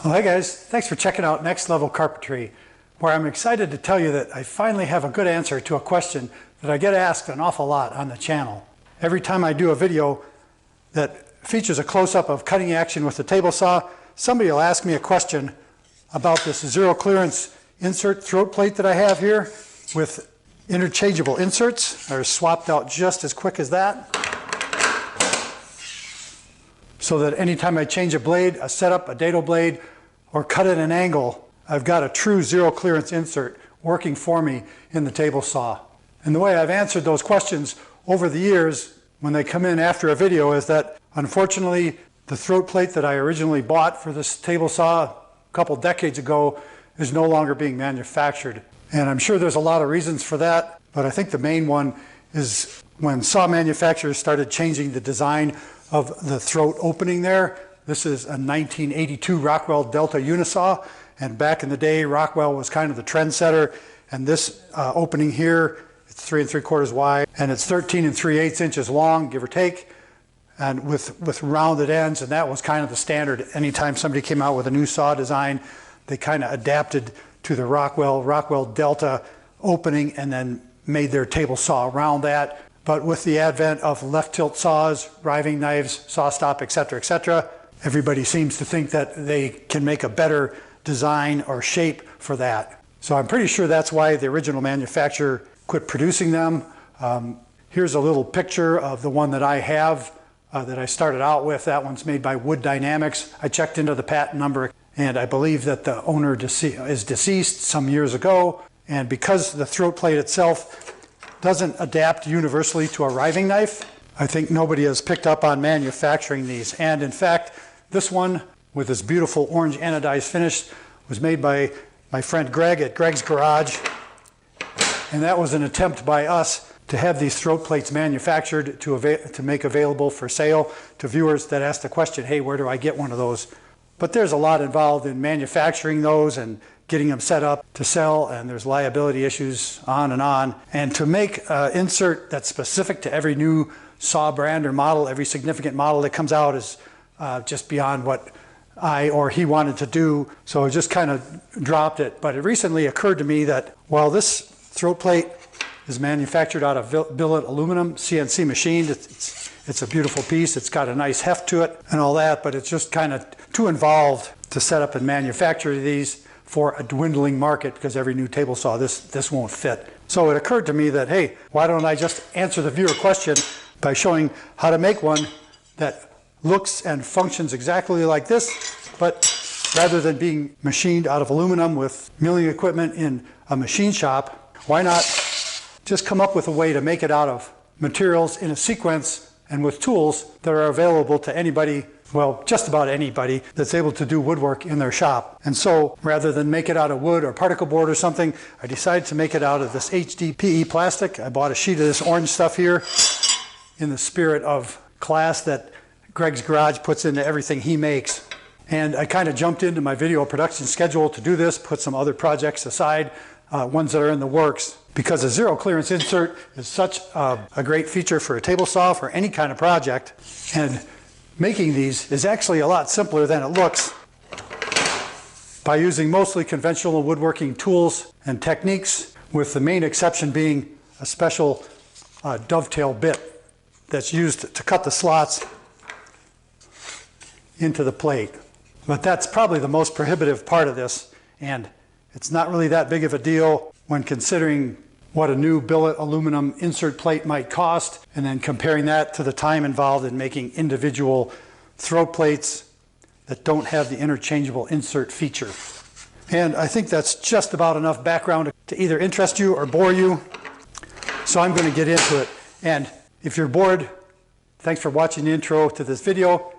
Well, hey guys, thanks for checking out Next Level Carpentry, where I'm excited to tell you that I finally have a good answer to a question that I get asked an awful lot on the channel. Every time I do a video that features a close-up of cutting action with the table saw, somebody will ask me a question about this zero clearance insert throat plate that I have here with interchangeable inserts. They're swapped out just as quick as that, so that anytime I change a blade, a setup, a dado blade, or cut at an angle, I've got a true zero clearance insert working for me in the table saw. And the way I've answered those questions over the years when they come in after a video is that unfortunately the throat plate that I originally bought for this table saw a couple decades ago is no longer being manufactured. And I'm sure there's a lot of reasons for that, but I think the main one is when saw manufacturers started changing the design of the throat opening there. This is a 1982 Rockwell Delta Unisaw, and back in the day Rockwell was kind of the trendsetter, and this opening here, it's 3 3/4 wide and it's 13 3/8 inches long, give or take, and with rounded ends, and that was kind of the standard. Anytime somebody came out with a new saw design, they kind of adapted to the Rockwell Delta opening and then made their table saw around that. But with the advent of left tilt saws, riving knives, saw stop, etc., everybody seems to think that they can make a better design or shape for that. So I'm pretty sure that's why the original manufacturer quit producing them. Here's a little picture of the one that I have that I started out with. That one's made by Wood Dynamics. I checked into the patent number, and I believe that the owner is deceased some years ago. And because the throat plate itself doesn't adapt universally to a riving knife, I think nobody has picked up on manufacturing these. And in fact, this one with this beautiful orange anodized finish was made by my friend Greg at Greg's Garage. And that was an attempt by us to have these throat plates manufactured to make available for sale to viewers that ask the question, hey, where do I get one of those? But there's a lot involved in manufacturing those and getting them set up to sell, and there's liability issues on and on. And to make an insert that's specific to every new saw brand or model, every significant model that comes out is just beyond what I or he wanted to do. So I just kind of dropped it. But it recently occurred to me that while this throat plate is manufactured out of billet aluminum, CNC machined, it's a beautiful piece. It's got a nice heft to it and all that, but it's just kind of too involved to set up and manufacture these for a dwindling market, because every new table saw, this won't fit. So it occurred to me that, hey, why don't I just answer the viewer question by showing how to make one that looks and functions exactly like this, but rather than being machined out of aluminum with milling equipment in a machine shop, why not just come up with a way to make it out of materials in a sequence and with tools that are available to anybody, well, just about anybody that's able to do woodwork in their shop. And so rather than make it out of wood or particle board or something, I decided to make it out of this HDPE plastic. I bought a sheet of this orange stuff here in the spirit of class that Greg's Garage puts into everything he makes. And I kind of jumped into my video production schedule to do this, put some other projects aside, ones that are in the works, because a zero clearance insert is such a great feature for a table saw, for any kind of project. And making these is actually a lot simpler than it looks by using mostly conventional woodworking tools and techniques, with the main exception being a special dovetail bit that's used to cut the slots into the plate. But that's probably the most prohibitive part of this, and it's not really that big of a deal when considering what a new billet aluminum insert plate might cost, and then comparing that to the time involved in making individual throat plates that don't have the interchangeable insert feature. And I think that's just about enough background to either interest you or bore you. So I'm going to get into it. And if you're bored, thanks for watching the intro to this video.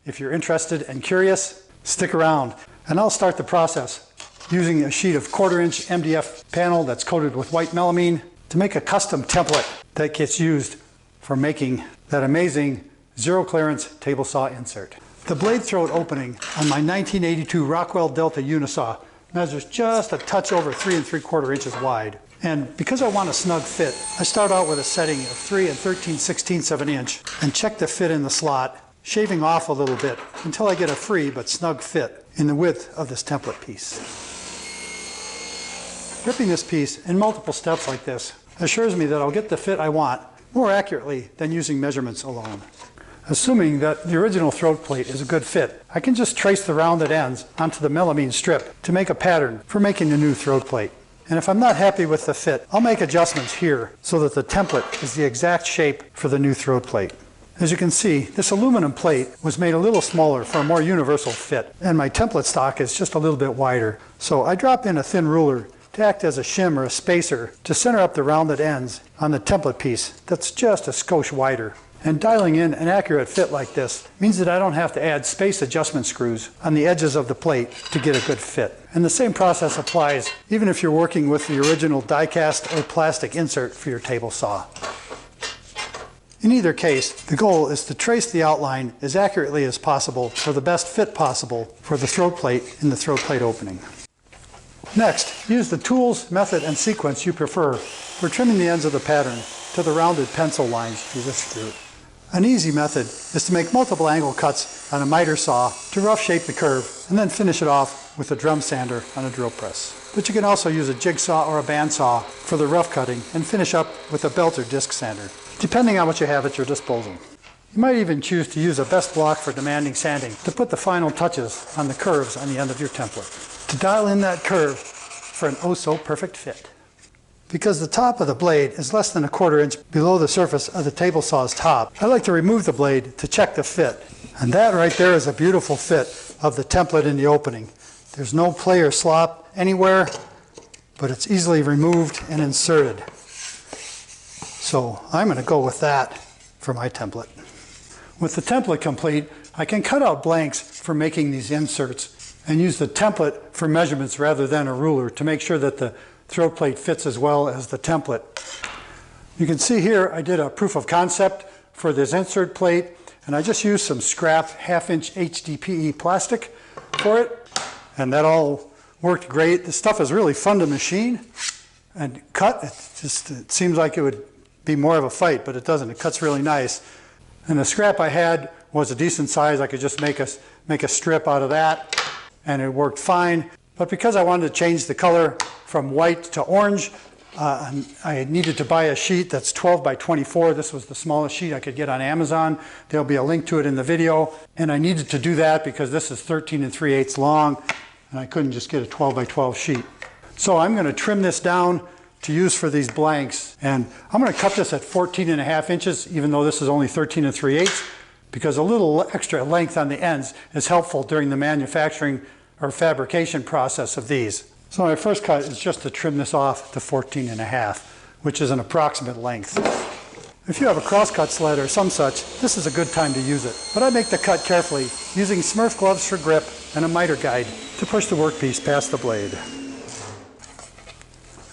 If you're interested and curious, stick around, and I'll start the process using a sheet of 1/4 inch MDF panel that's coated with white melamine to make a custom template that gets used for making that amazing zero clearance table saw insert. The blade throat opening on my 1982 Rockwell Delta Unisaw measures just a touch over 3 3/4 inches wide. And because I want a snug fit, I start out with a setting of 3 13/16 of an inch and check the fit in the slot, shaving off a little bit until I get a free but snug fit. in the width of this template piece. Ripping this piece in multiple steps like this assures me that I'll get the fit I want more accurately than using measurements alone. Assuming that the original throat plate is a good fit, I can just trace the rounded ends onto the melamine strip to make a pattern for making the new throat plate. And if I'm not happy with the fit, I'll make adjustments here so that the template is the exact shape for the new throat plate. As you can see, this aluminum plate was made a little smaller for a more universal fit, and my template stock is just a little bit wider. So I drop in a thin ruler to act as a shim or a spacer to center up the rounded ends on the template piece that's just a skosh wider. And dialing in an accurate fit like this means that I don't have to add space adjustment screws on the edges of the plate to get a good fit. And the same process applies even if you're working with the original die-cast or plastic insert for your table saw. In either case, the goal is to trace the outline as accurately as possible for the best fit possible for the throat plate in the throat plate opening. Next, use the tools, method, and sequence you prefer for trimming the ends of the pattern to the rounded pencil lines you wish to. An easy method is to make multiple angle cuts on a miter saw to rough shape the curve and then finish it off with a drum sander on a drill press. But you can also use a jigsaw or a bandsaw for the rough cutting and finish up with a belt or disc sander, depending on what you have at your disposal. You might even choose to use a best block for demanding sanding to put the final touches on the curves on the end of your template, to dial in that curve for an oh-so-perfect fit. Because the top of the blade is less than 1/4 inch below the surface of the table saw's top, I like to remove the blade to check the fit. And that right there is a beautiful fit of the template in the opening. There's no play or slop anywhere, but it's easily removed and inserted. So I'm going to go with that for my template. With the template complete, I can cut out blanks for making these inserts and use the template for measurements rather than a ruler to make sure that the throat plate fits as well as the template. You can see here I did a proof of concept for this insert plate, and I just used some scrap 1/2 inch HDPE plastic for it, and that all worked great. This stuff is really fun to machine and cut. It seems like it would be more of a fight, but it doesn't. It cuts really nice. And the scrap I had was a decent size. I could just make a strip out of that, and it worked fine. But because I wanted to change the color from white to orange, I needed to buy a sheet that's 12 by 24. This was the smallest sheet I could get on Amazon. There'll be a link to it in the video. And I needed to do that because this is 13 3/8 long, and I couldn't just get a 12 by 12 sheet. So I'm going to trim this down to use for these blanks. And I'm going to cut this at 14.5 inches, even though this is only 13 3/8, because a little extra length on the ends is helpful during the manufacturing or fabrication process of these. So my first cut is just to trim this off to 14.5, which is an approximate length. If you have a crosscut sled or some such, this is a good time to use it. But I make the cut carefully, using Smurf gloves for grip and a miter guide to push the workpiece past the blade.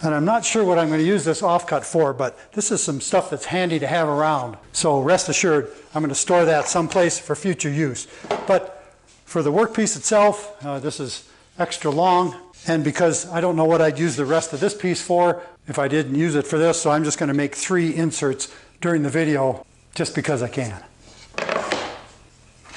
And I'm not sure what I'm going to use this offcut for, but this is some stuff that's handy to have around. So rest assured, I'm going to store that someplace for future use. But for the workpiece itself, this is extra long. And because I don't know what I'd use the rest of this piece for if I didn't use it for this, so I'm just going to make 3 inserts during the video just because I can.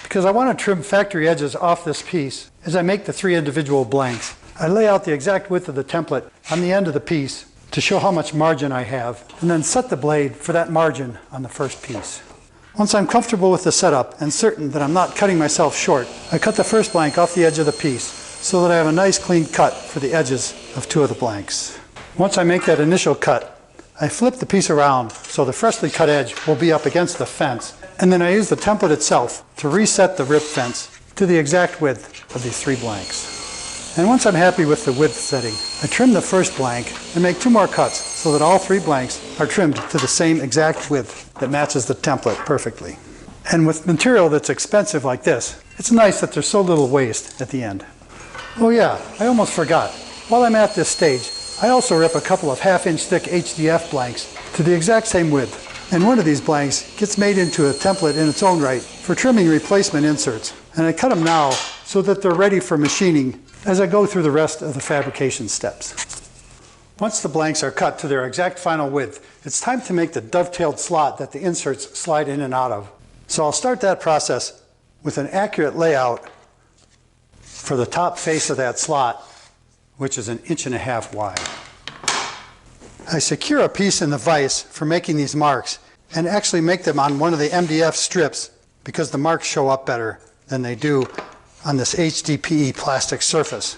Because I want to trim factory edges off this piece as I make the 3 individual blanks. I lay out the exact width of the template on the end of the piece to show how much margin I have, and then set the blade for that margin on the first piece. Once I'm comfortable with the setup and certain that I'm not cutting myself short, I cut the first blank off the edge of the piece so that I have a nice clean cut for the edges of 2 of the blanks. Once I make that initial cut, I flip the piece around so the freshly cut edge will be up against the fence, and then I use the template itself to reset the rip fence to the exact width of these 3 blanks. And once I'm happy with the width setting, I trim the first blank and make 2 more cuts so that all 3 blanks are trimmed to the same exact width that matches the template perfectly. And with material that's expensive like this, it's nice that there's so little waste at the end. Oh yeah, I almost forgot. While I'm at this stage, I also rip a couple of 1/2 inch thick HDF blanks to the exact same width. And one of these blanks gets made into a template in its own right for trimming replacement inserts. And I cut them now so that they're ready for machining as I go through the rest of the fabrication steps. Once the blanks are cut to their exact final width, it's time to make the dovetailed slot that the inserts slide in and out of. So I'll start that process with an accurate layout for the top face of that slot, which is 1.5 inches wide. I secure a piece in the vise for making these marks and actually make them on one of the MDF strips because the marks show up better than they do on this HDPE plastic surface.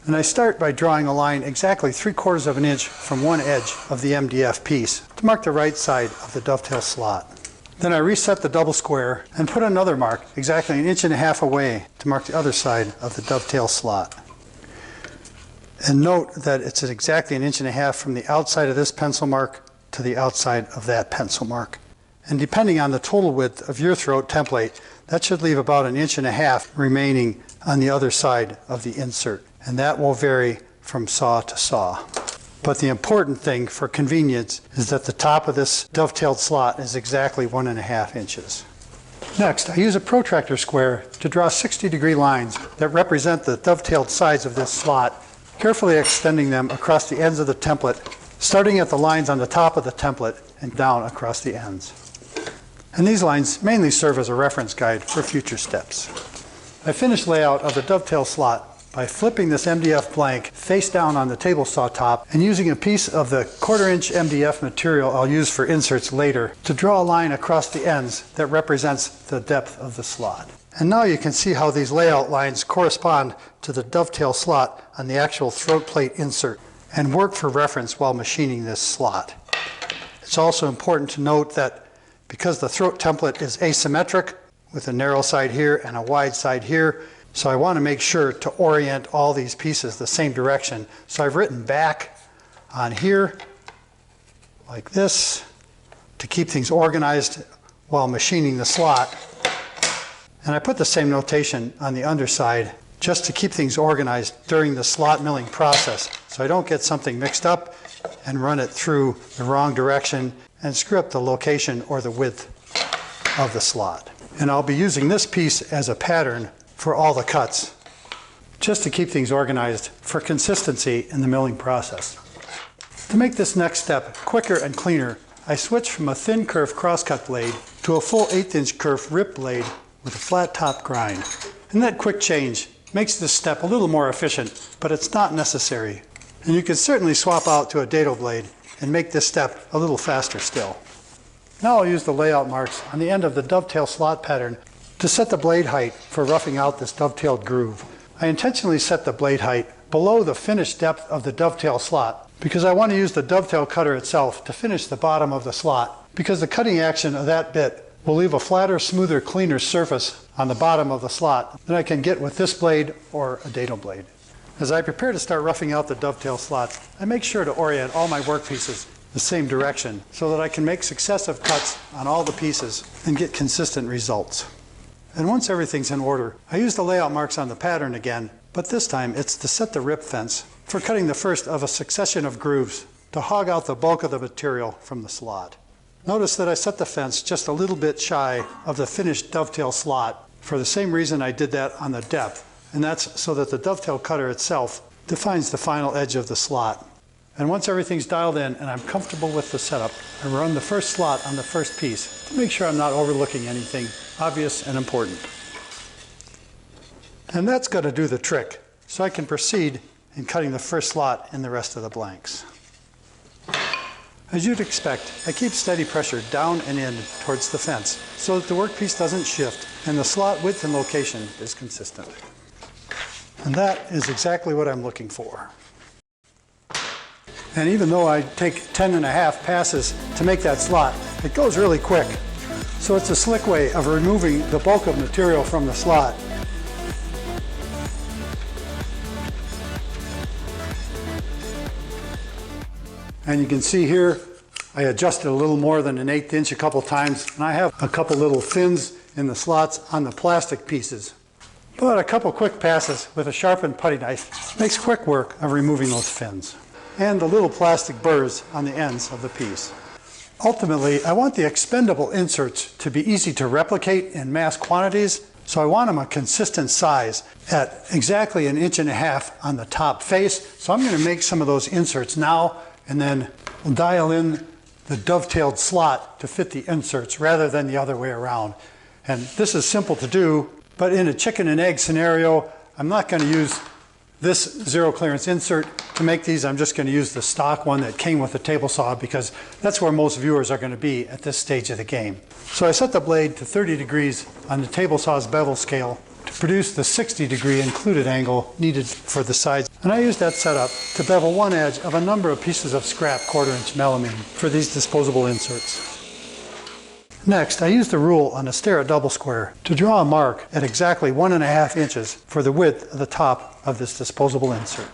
And I start by drawing a line exactly 3/4 of an inch from one edge of the MDF piece to mark the right side of the dovetail slot. Then I reset the double square and put another mark exactly 1.5 inches away to mark the other side of the dovetail slot. And note that it's at exactly 1.5 inches from the outside of this pencil mark to the outside of that pencil mark. And depending on the total width of your throat template, that should leave about 1.5 inches remaining on the other side of the insert. And that will vary from saw to saw. But the important thing for convenience is that the top of this dovetailed slot is exactly 1.5 inches. Next, I use a protractor square to draw 60-degree lines that represent the dovetailed sides of this slot, carefully extending them across the ends of the template, starting at the lines on the top of the template and down across the ends. And these lines mainly serve as a reference guide for future steps. I finished layout of the dovetail slot by flipping this MDF blank face down on the table saw top and using a piece of the 1/4 inch MDF material I'll use for inserts later to draw a line across the ends that represents the depth of the slot. And now you can see how these layout lines correspond to the dovetail slot on the actual throat plate insert and work for reference while machining this slot. It's also important to note that because the throat template is asymmetric with a narrow side here and a wide side here, so I want to make sure to orient all these pieces the same direction. So I've written back on here like this to keep things organized while machining the slot. And I put the same notation on the underside just to keep things organized during the slot milling process so I don't get something mixed up and run it through the wrong direction and screw up the location or the width of the slot. And I'll be using this piece as a pattern for all the cuts, just to keep things organized for consistency in the milling process. To make this next step quicker and cleaner, I switched from a thin curve crosscut blade to a full 1/8 inch curve rip blade with a flat top grind. And that quick change makes this step a little more efficient, but it's not necessary. And you can certainly swap out to a dado blade and make this step a little faster still. Now I'll use the layout marks on the end of the dovetail slot pattern to set the blade height for roughing out this dovetailed groove. I intentionally set the blade height below the finished depth of the dovetail slot because I want to use the dovetail cutter itself to finish the bottom of the slot, because the cutting action of that bit will leave a flatter, smoother, cleaner surface on the bottom of the slot than I can get with this blade or a dado blade. As I prepare to start roughing out the dovetail slots, I make sure to orient all my workpieces the same direction so that I can make successive cuts on all the pieces and get consistent results. And once everything's in order, I use the layout marks on the pattern again, but this time it's to set the rip fence for cutting the first of a succession of grooves to hog out the bulk of the material from the slot. Notice that I set the fence just a little bit shy of the finished dovetail slot for the same reason I did that on the depth, and that's so that the dovetail cutter itself defines the final edge of the slot. And once everything's dialed in and I'm comfortable with the setup, I run the first slot on the first piece to make sure I'm not overlooking anything obvious and important. And that's going to do the trick, so I can proceed in cutting the first slot in the rest of the blanks. As you'd expect, I keep steady pressure down and in towards the fence so that the workpiece doesn't shift and the slot width and location is consistent. And that is exactly what I'm looking for. And even though I take 10.5 passes to make that slot, it goes really quick. So it's a slick way of removing the bulk of material from the slot. And you can see here, I adjusted a little more than 1/8 inch a couple times, and I have a couple little fins in the slots on the plastic pieces. But a couple quick passes with a sharpened putty knife makes quick work of removing those fins and the little plastic burrs on the ends of the piece. Ultimately, I want the expendable inserts to be easy to replicate in mass quantities, so I want them a consistent size at exactly 1.5 inches on the top face. So I'm going to make some of those inserts now, and then we'll dial in the dovetailed slot to fit the inserts rather than the other way around. And this is simple to do, but in a chicken and egg scenario, I'm not going to use this zero clearance insert to make these. I'm just going to use the stock one that came with the table saw because that's where most viewers are going to be at this stage of the game. So I set the blade to 30 degrees on the table saw's bevel scale to produce the 60-degree included angle needed for the sides. And I used that setup to bevel one edge of a number of pieces of scrap 1/4-inch melamine for these disposable inserts. Next, I used the rule on a Stera double square to draw a mark at exactly 1.5 inches for the width of the top of this disposable insert.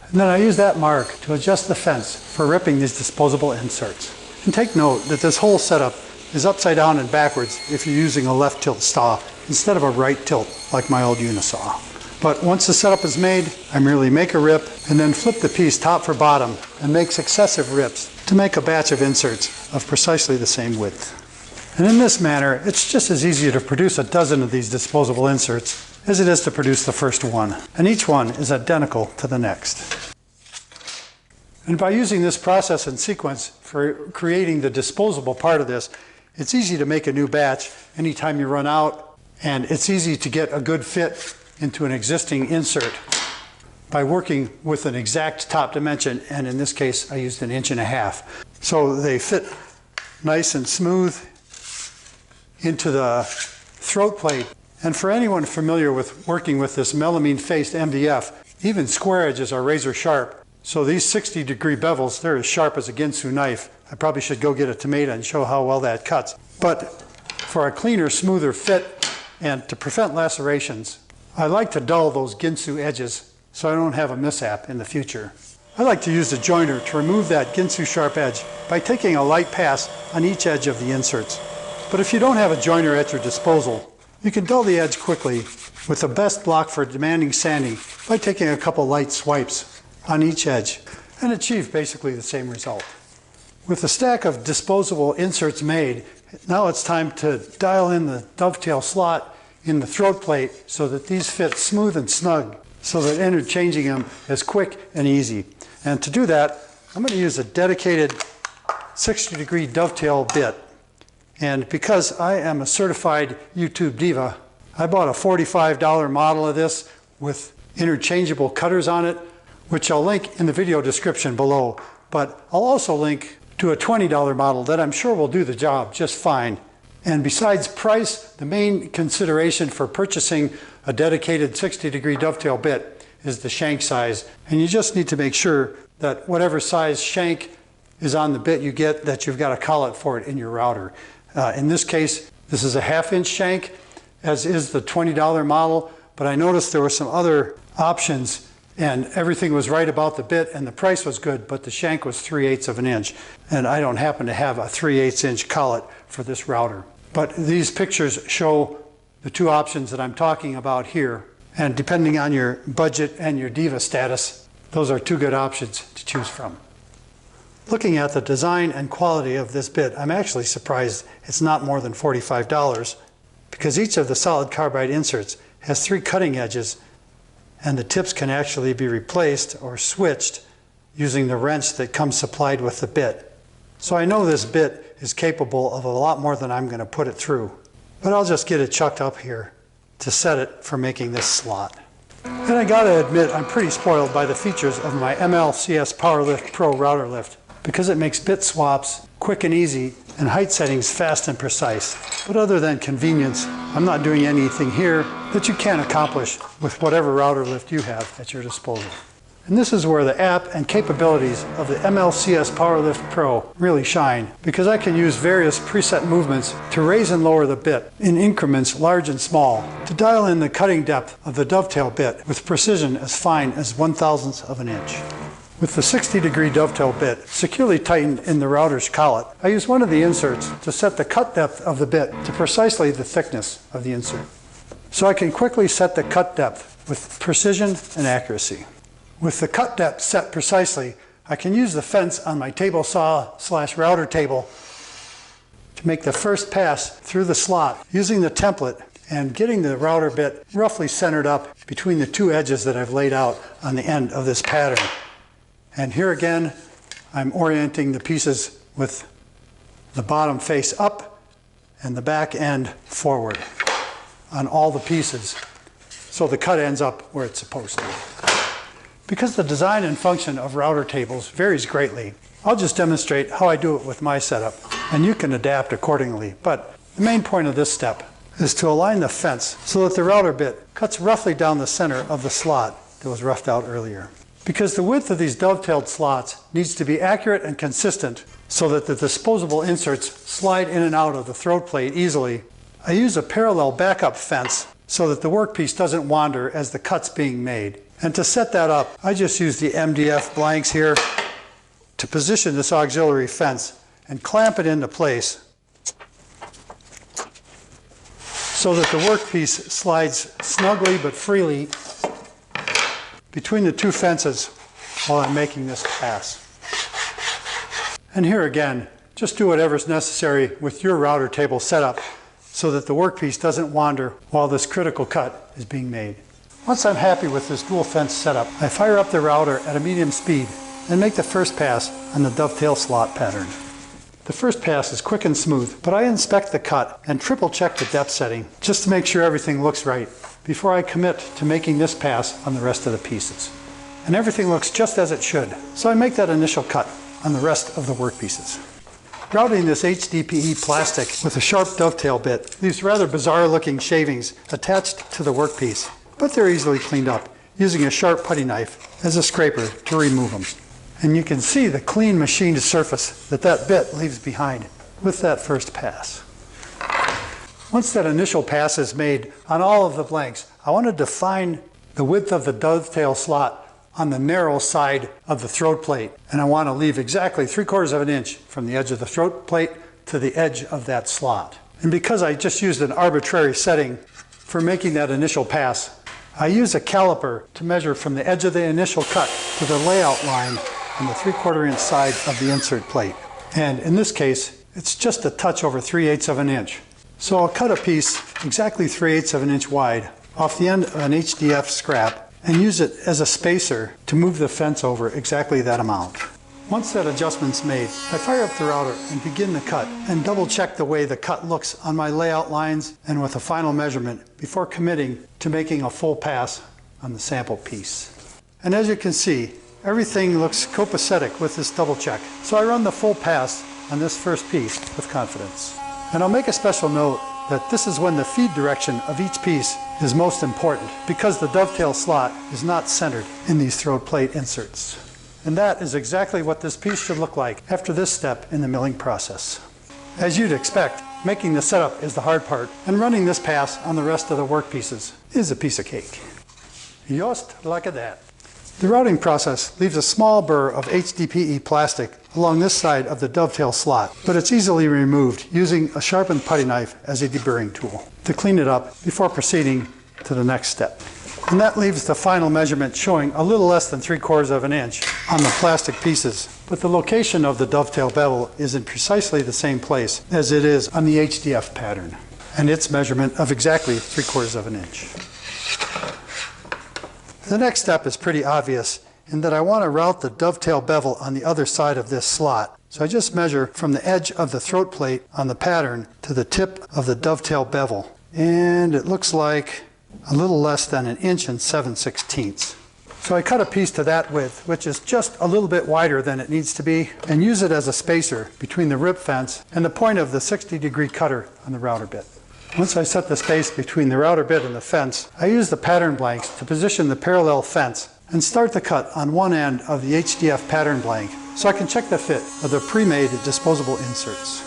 And then I used that mark to adjust the fence for ripping these disposable inserts. And take note that this whole setup is upside down and backwards if you're using a left tilt saw instead of a right tilt like my old unisaw. But once the setup is made, I merely make a rip and then flip the piece top for bottom and make successive rips to make a batch of inserts of precisely the same width. And in this manner, it's just as easy to produce a dozen of these disposable inserts as it is to produce the first one. And each one is identical to the next. And by using this process in sequence for creating the disposable part of this, it's easy to make a new batch anytime you run out, and it's easy to get a good fit into an existing insert by working with an exact top dimension, and in this case I used 1.5 inches. So they fit nice and smooth into the throat plate. And for anyone familiar with working with this melamine faced MDF, even square edges are razor sharp. So these 60-degree bevels, they're as sharp as a Ginsu knife. I probably should go get a tomato and show how well that cuts. But for a cleaner, smoother fit and to prevent lacerations, I like to dull those Ginsu edges so I don't have a mishap in the future. I like to use the joiner to remove that Ginsu sharp edge by taking a light pass on each edge of the inserts. But if you don't have a joiner at your disposal, you can dull the edge quickly with the best block for demanding sanding by taking a couple light swipes on each edge and achieve basically the same result. With the stack of disposable inserts made, now it's time to dial in the dovetail slot in the throat plate so that these fit smooth and snug, so that interchanging them is quick and easy. And to do that, I'm going to use a dedicated 60-degree dovetail bit. And because I am a certified YouTube diva, I bought a $45 model of this with interchangeable cutters on it, which I'll link in the video description below. But I'll also link to a $20 model that I'm sure will do the job just fine. And besides price, the main consideration for purchasing a dedicated 60-degree dovetail bit is the shank size. And you just need to make sure that whatever size shank is on the bit you get, that you've got a collet for it in your router. In this case, this is a 1/2 inch shank, as is the $20 model, but I noticed there were some other options and everything was right about the bit and the price was good, but the shank was 3/8 of an inch. And I don't happen to have a 3/8 inch collet for this router. But these pictures show the two options that I'm talking about here. And depending on your budget and your diva status, those are two good options to choose from. Looking at the design and quality of this bit, I'm actually surprised it's not more than $45 because each of the solid carbide inserts has 3 cutting edges and the tips can actually be replaced or switched using the wrench that comes supplied with the bit. So I know this bit is capable of a lot more than I'm going to put it through, but I'll just get it chucked up here to set it for making this slot. And I gotta admit, I'm pretty spoiled by the features of my MLCS PowerLift Pro router lift, because it makes bit swaps quick and easy and height settings fast and precise. But other than convenience, I'm not doing anything here that you can't accomplish with whatever router lift you have at your disposal. And this is where the app and capabilities of the MLCS PowerLift Pro really shine, because I can use various preset movements to raise and lower the bit in increments large and small, to dial in the cutting depth of the dovetail bit with precision as fine as 1/1000th of an inch. With the 60-degree dovetail bit securely tightened in the router's collet, I use one of the inserts to set the cut depth of the bit to precisely the thickness of the insert. So I can quickly set the cut depth with precision and accuracy. With the cut depth set precisely, I can use the fence on my table saw/router table to make the first pass through the slot using the template and getting the router bit roughly centered up between the 2 edges that I've laid out on the end of this pattern. And here again, I'm orienting the pieces with the bottom face up and the back end forward on all the pieces, so the cut ends up where it's supposed to. Because the design and function of router tables varies greatly, I'll just demonstrate how I do it with my setup, and you can adapt accordingly. But the main point of this step is to align the fence so that the router bit cuts roughly down the center of the slot that was roughed out earlier. Because the width of these dovetailed slots needs to be accurate and consistent so that the disposable inserts slide in and out of the throat plate easily, I use a parallel backup fence so that the workpiece doesn't wander as the cut's being made. And to set that up, I just use the MDF blanks here to position this auxiliary fence and clamp it into place so that the workpiece slides snugly but freely between the two fences while I'm making this pass. And here again, just do whatever's necessary with your router table setup so that the workpiece doesn't wander while this critical cut is being made. Once I'm happy with this dual fence setup, I fire up the router at a medium speed and make the first pass on the dovetail slot pattern. The first pass is quick and smooth, but I inspect the cut and triple check the depth setting just to make sure everything looks right before I commit to making this pass on the rest of the pieces. And everything looks just as it should, so I make that initial cut on the rest of the workpieces. Routing this HDPE plastic with a sharp dovetail bit leaves rather bizarre looking shavings attached to the workpiece, but they're easily cleaned up using a sharp putty knife as a scraper to remove them. And you can see the clean machined surface that bit leaves behind with that first pass. Once that initial pass is made on all of the blanks, I want to define the width of the dovetail slot on the narrow side of the throat plate. And I want to leave exactly 3/4 of an inch from the edge of the throat plate to the edge of that slot. And because I just used an arbitrary setting for making that initial pass, I use a caliper to measure from the edge of the initial cut to the layout line on the 3/4 inch side of the insert plate. And in this case, it's just a touch over 3/8 of an inch. So I'll cut a piece exactly 3/8 of an inch wide off the end of an HDF scrap and use it as a spacer to move the fence over exactly that amount. Once that adjustment's made, I fire up the router and begin the cut and double check the way the cut looks on my layout lines and with a final measurement before committing to making a full pass on the sample piece. And as you can see, everything looks copacetic with this double check. So I run the full pass on this first piece with confidence. And I'll make a special note that this is when the feed direction of each piece is most important because the dovetail slot is not centered in these throat plate inserts. And that is exactly what this piece should look like after this step in the milling process. As you'd expect, making the setup is the hard part, and running this pass on the rest of the workpieces is a piece of cake. Just like that. The routing process leaves a small burr of HDPE plastic along this side of the dovetail slot, but it's easily removed using a sharpened putty knife as a deburring tool to clean it up before proceeding to the next step. And that leaves the final measurement showing a little less than 3/4 of an inch on the plastic pieces, but the location of the dovetail bevel is in precisely the same place as it is on the HDF pattern, and its measurement of exactly 3/4 of an inch. The next step is pretty obvious in that I want to route the dovetail bevel on the other side of this slot. So I just measure from the edge of the throat plate on the pattern to the tip of the dovetail bevel. And it looks like a little less than 1 7/16 inches. So I cut a piece to that width, which is just a little bit wider than it needs to be, and use it as a spacer between the rib fence and the point of the 60-degree cutter on the router bit. Once I set the space between the router bit and the fence, I use the pattern blanks to position the parallel fence and start the cut on one end of the HDF pattern blank so I can check the fit of the pre-made disposable inserts.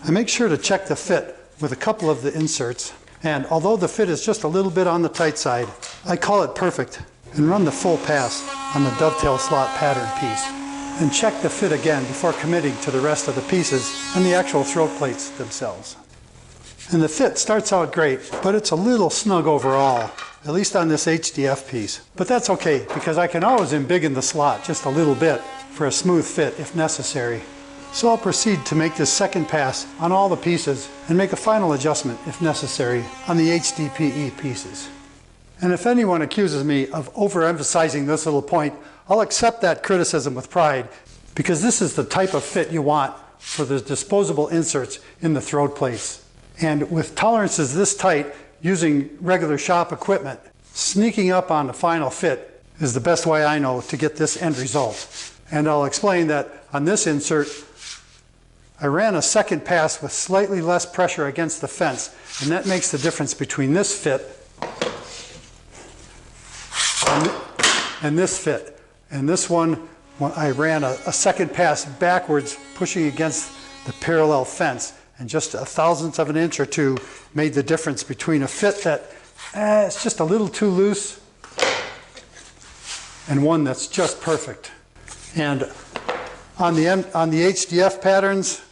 I make sure to check the fit with a couple of the inserts, and although the fit is just a little bit on the tight side, I call it perfect and run the full pass on the dovetail slot pattern piece and check the fit again before committing to the rest of the pieces and the actual throat plates themselves. And the fit starts out great, but it's a little snug overall, at least on this HDF piece. But that's okay, because I can always embiggen the slot just a little bit for a smooth fit if necessary. So I'll proceed to make this second pass on all the pieces and make a final adjustment if necessary on the HDPE pieces. And if anyone accuses me of overemphasizing this little point, I'll accept that criticism with pride, because this is the type of fit you want for the disposable inserts in the throat plates. And with tolerances this tight, using regular shop equipment, Sneaking up on the final fit is the best way I know to get this end result. And I'll explain that on this insert, I ran a second pass with slightly less pressure against the fence, and that makes the difference between this fit and this fit. And this one, I ran a second pass backwards, pushing against the parallel fence, and just a thousandth of an inch or two made the difference between a fit that it's just a little too loose and one that's just perfect. And on the HDF patterns,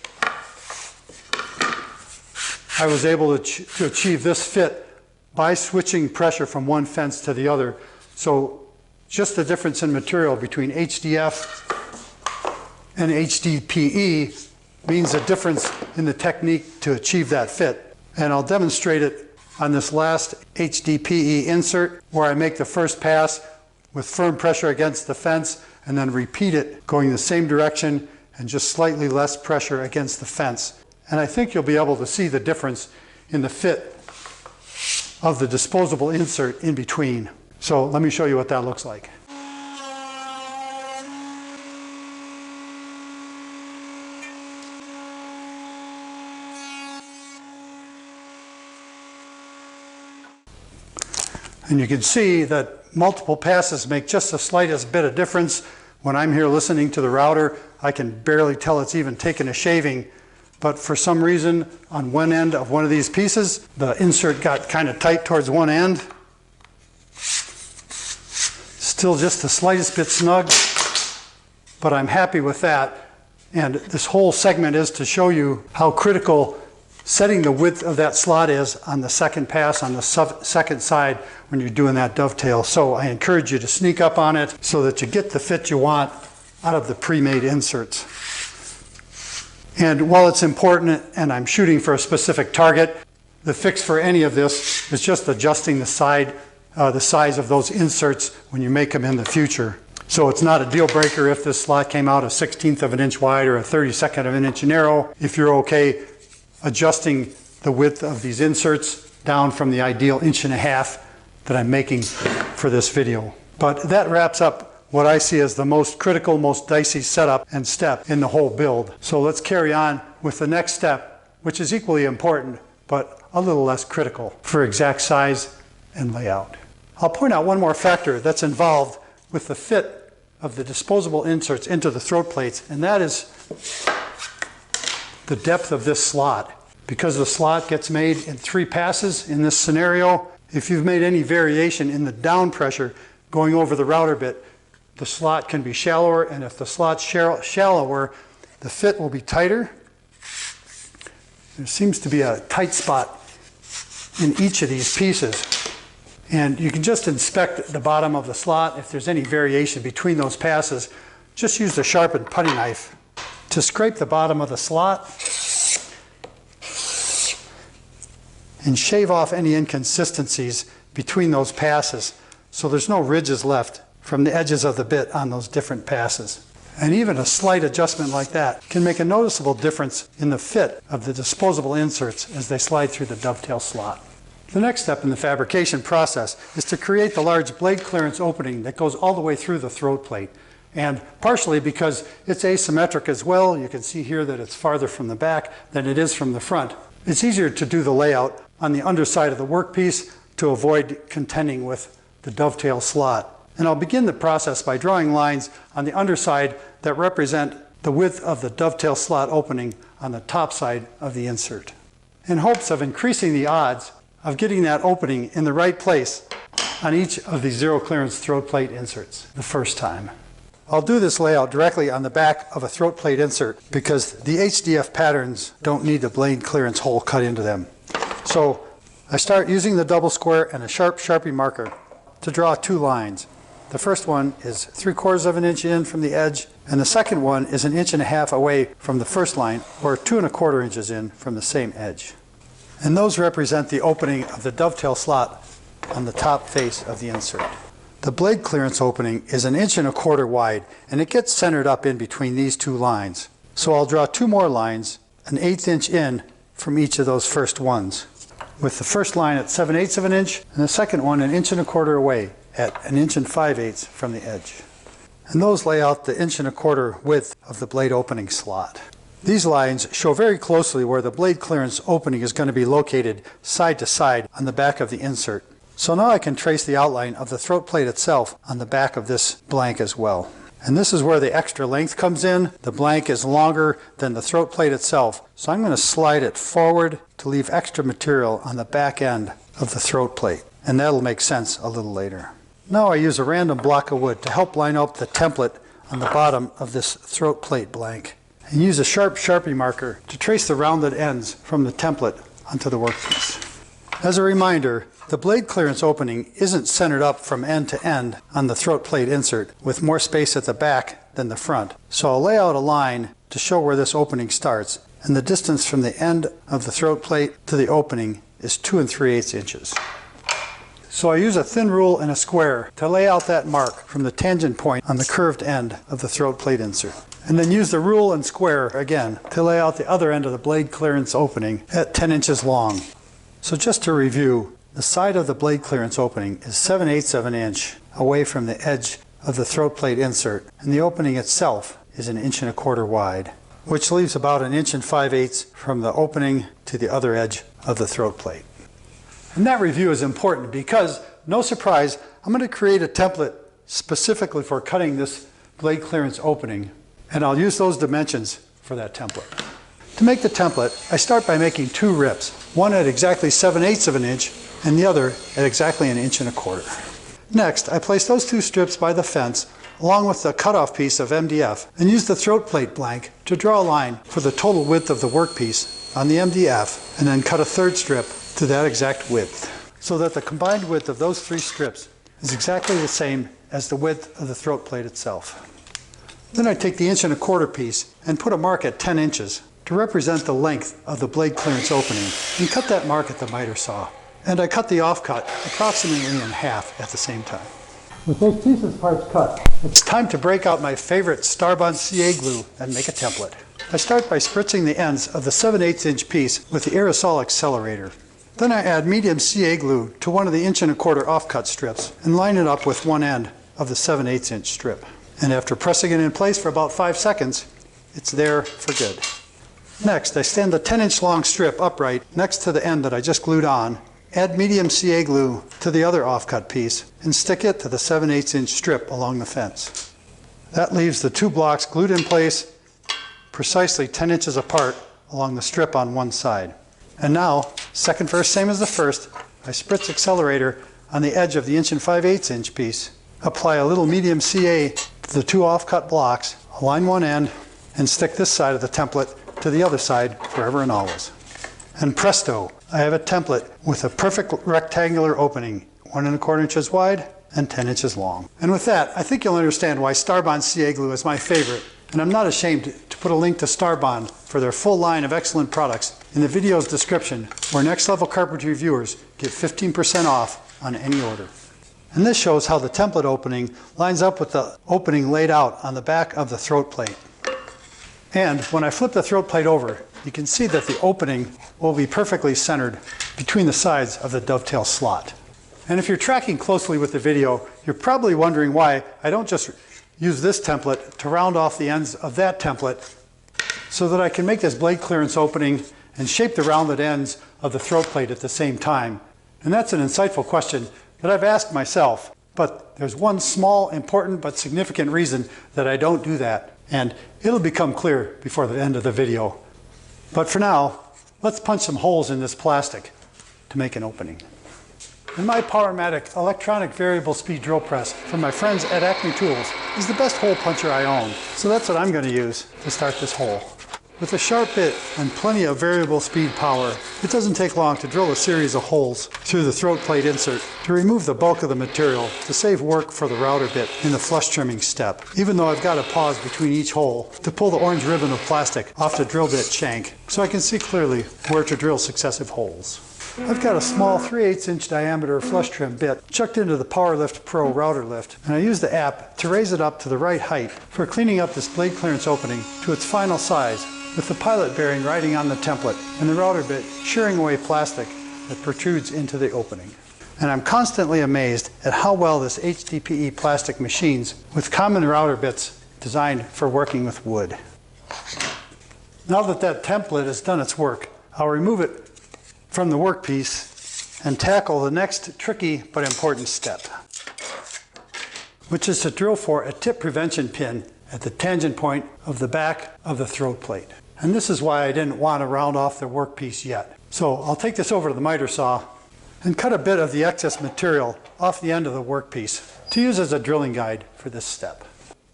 I was able to achieve this fit by switching pressure from one fence to the other. So just the difference in material between HDF and HDPE means a difference in the technique to achieve that fit. And I'll demonstrate it on this last HDPE insert, where I make the first pass with firm pressure against the fence and then repeat it going the same direction and just slightly less pressure against the fence. And I think you'll be able to see the difference in the fit of the disposable insert in between. So let me show you what that looks like. And you can see that multiple passes make just the slightest bit of difference. When I'm here listening to the router, I can barely tell it's even taken a shaving. But for some reason, on one end of one of these pieces, the insert got kind of tight towards one end. Still just the slightest bit snug, but I'm happy with that. And this whole segment is to show you how critical setting the width of that slot is on the second pass on the second side when you're doing that dovetail. So I encourage you to sneak up on it so that you get the fit you want out of the pre-made inserts. And while it's important and I'm shooting for a specific target, the fix for any of this is just adjusting the size of those inserts when you make them in the future. So it's not a deal breaker if this slot came out a 1/16 of an inch wide or a 32nd of an inch narrow. If you're okay adjusting the width of these inserts down from the ideal 1.5 inches that I'm making for this video. But that wraps up what I see as the most critical, most dicey setup and step in the whole build. So let's carry on with the next step, which is equally important, but a little less critical for exact size and layout. I'll point out one more factor that's involved with the fit of the disposable inserts into the throat plates, and that is the depth of this slot. Because the slot gets made in 3 passes in this scenario, if you've made any variation in the down pressure going over the router bit, the slot can be shallower, and if the slot's shallower, the fit will be tighter. There seems to be a tight spot in each of these pieces. And you can just inspect the bottom of the slot. If there's any variation between those passes, just use the sharpened putty knife to scrape the bottom of the slot and shave off any inconsistencies between those passes so there's no ridges left from the edges of the bit on those different passes. And even a slight adjustment like that can make a noticeable difference in the fit of the disposable inserts as they slide through the dovetail slot. The next step in the fabrication process is to create the large blade clearance opening that goes all the way through the throat plate. And partially because it's asymmetric as well, you can see here that it's farther from the back than it is from the front. It's easier to do the layout on the underside of the workpiece to avoid contending with the dovetail slot. And I'll begin the process by drawing lines on the underside that represent the width of the dovetail slot opening on the top side of the insert, in hopes of increasing the odds of getting that opening in the right place on each of these zero clearance throat plate inserts the first time. I'll do this layout directly on the back of a throat plate insert because the HDF patterns don't need the blade clearance hole cut into them. So I start using the double square and a sharp Sharpie marker to draw 2 lines. The first one is 3/4 of an inch in from the edge, and the second one is 1.5 inches away from the first line, or 2¼ inches in from the same edge. And those represent the opening of the dovetail slot on the top face of the insert. The blade clearance opening is 1¼ inch wide, and it gets centered up in between these 2 lines. So I'll draw 2 more lines, 1/8 inch in from each of those first ones. with the first line at 7/8 of an inch and the second one 1 1/4 away at 1 5/8 from the edge. And those lay out the 1 1/4 width of the blade opening slot. These lines show very closely where the blade clearance opening is going to be located side to side on the back of the insert. So now I can trace the outline of the throat plate itself on the back of this blank as well. And this is where the extra length comes in. The blank is longer than the throat plate itself, so I'm going to slide it forward to leave extra material on the back end of the throat plate, and that'll make sense a little later. Now I use a random block of wood to help line up the template on the bottom of this throat plate blank, and use a sharp Sharpie marker to trace the rounded ends from the template onto the workpiece. As a reminder, the blade clearance opening isn't centered up from end to end on the throat plate insert with more space at the back than the front. So I'll lay out a line to show where this opening starts, and the distance from the end of the throat plate to the opening is 2 3/8 inches. So I use a thin rule and a square to lay out that mark from the tangent point on the curved end of the throat plate insert. And then use the rule and square again to lay out the other end of the blade clearance opening at 10 inches long. So just to review, the side of the blade clearance opening is 7/8 of an inch away from the edge of the throat plate insert, and the opening itself is 1 1/4 wide, which leaves about 1 5/8 from the opening to the other edge of the throat plate. And that review is important because, no surprise, I'm going to create a template specifically for cutting this blade clearance opening, and I'll use those dimensions for that template. To make the template, I start by making 2 rips, one at exactly 7/8 of an inch and the other at exactly 1 1/4 inches. Next, I place those 2 strips by the fence along with the cutoff piece of MDF and use the throat plate blank to draw a line for the total width of the workpiece on the MDF, and then cut a 3rd strip to that exact width, so that the combined width of those 3 strips is exactly the same as the width of the throat plate itself. Then I take the 1 1/4 piece and put a mark at 10 inches to represent the length of the blade clearance opening, and cut that mark at the miter saw. And I cut the offcut approximately in half at the same time. With those pieces parts cut, it's time to break out my favorite Starbond CA glue and make a template. I start by spritzing the ends of the 7/8 inch piece with the aerosol accelerator. Then I add medium CA glue to one of the 1 1/4 offcut strips and line it up with one end of the 7/8 inch strip. And after pressing it in place for about 5 seconds, it's there for good. Next, I stand the 10-inch long strip upright next to the end that I just glued on, add medium CA glue to the other offcut piece, and stick it to the 7/8 inch strip along the fence. That leaves the 2 blocks glued in place precisely 10 inches apart along the strip on one side. And now, second verse same as the first, I spritz accelerator on the edge of the 1 5/8 inch piece, apply a little medium CA to the 2 offcut blocks, align one end, and stick this side of the template to the other side forever and always. And presto, I have a template with a perfect rectangular opening, 1 1/4 inches wide and 10 inches long. And with that, I think you'll understand why Starbond CA glue is my favorite, and I'm not ashamed to put a link to Starbond for their full line of excellent products in the video's description, where Next Level Carpentry viewers get 15% off on any order. And this shows how the template opening lines up with the opening laid out on the back of the throat plate. And when I flip the throat plate over, you can see that the opening will be perfectly centered between the sides of the dovetail slot. And if you're tracking closely with the video, you're probably wondering why I don't just use this template to round off the ends of that template so that I can make this blade clearance opening and shape the rounded ends of the throat plate at the same time. And that's an insightful question that I've asked myself, but there's one small, important, but significant reason that I don't do that, and it'll become clear before the end of the video. But for now, let's punch some holes in this plastic to make an opening. And my Powermatic electronic variable speed drill press from my friends at ACME Tools is the best hole puncher I own, so that's what I'm going to use to start this hole. With a sharp bit and plenty of variable speed power, it doesn't take long to drill a series of holes through the throat plate insert to remove the bulk of the material to save work for the router bit in the flush trimming step, even though I've got to pause between each hole to pull the orange ribbon of plastic off the drill bit shank so I can see clearly where to drill successive holes. I've got a small 3/8 inch diameter flush trim bit chucked into the PowerLift Pro router lift, and I use the app to raise it up to the right height for cleaning up this blade clearance opening to its final size, with the pilot bearing riding on the template and the router bit shearing away plastic that protrudes into the opening. And I'm constantly amazed at how well this HDPE plastic machines with common router bits designed for working with wood. Now that that template has done its work, I'll remove it from the workpiece and tackle the next tricky but important step, which is to drill for a tip prevention pin at the tangent point of the back of the throat plate. And this is why I didn't want to round off the workpiece yet. So I'll take this over to the miter saw and cut a bit of the excess material off the end of the workpiece to use as a drilling guide for this step.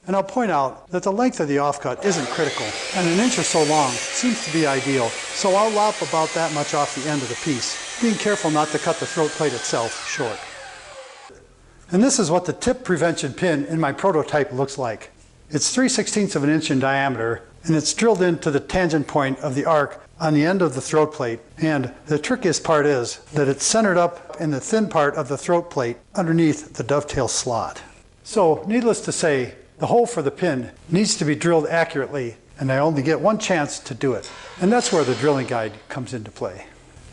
And I'll point out that the length of the offcut isn't critical, and 1 inch or so long seems to be ideal, so I'll lop about that much off the end of the piece, being careful not to cut the throat plate itself short. And this is what the tip prevention pin in my prototype looks like. It's 3/16 of an inch in diameter, and it's drilled into the tangent point of the arc on the end of the throat plate. And the trickiest part is that it's centered up in the thin part of the throat plate underneath the dovetail slot. So, needless to say, the hole for the pin needs to be drilled accurately, and I only get one chance to do it. And that's where the drilling guide comes into play.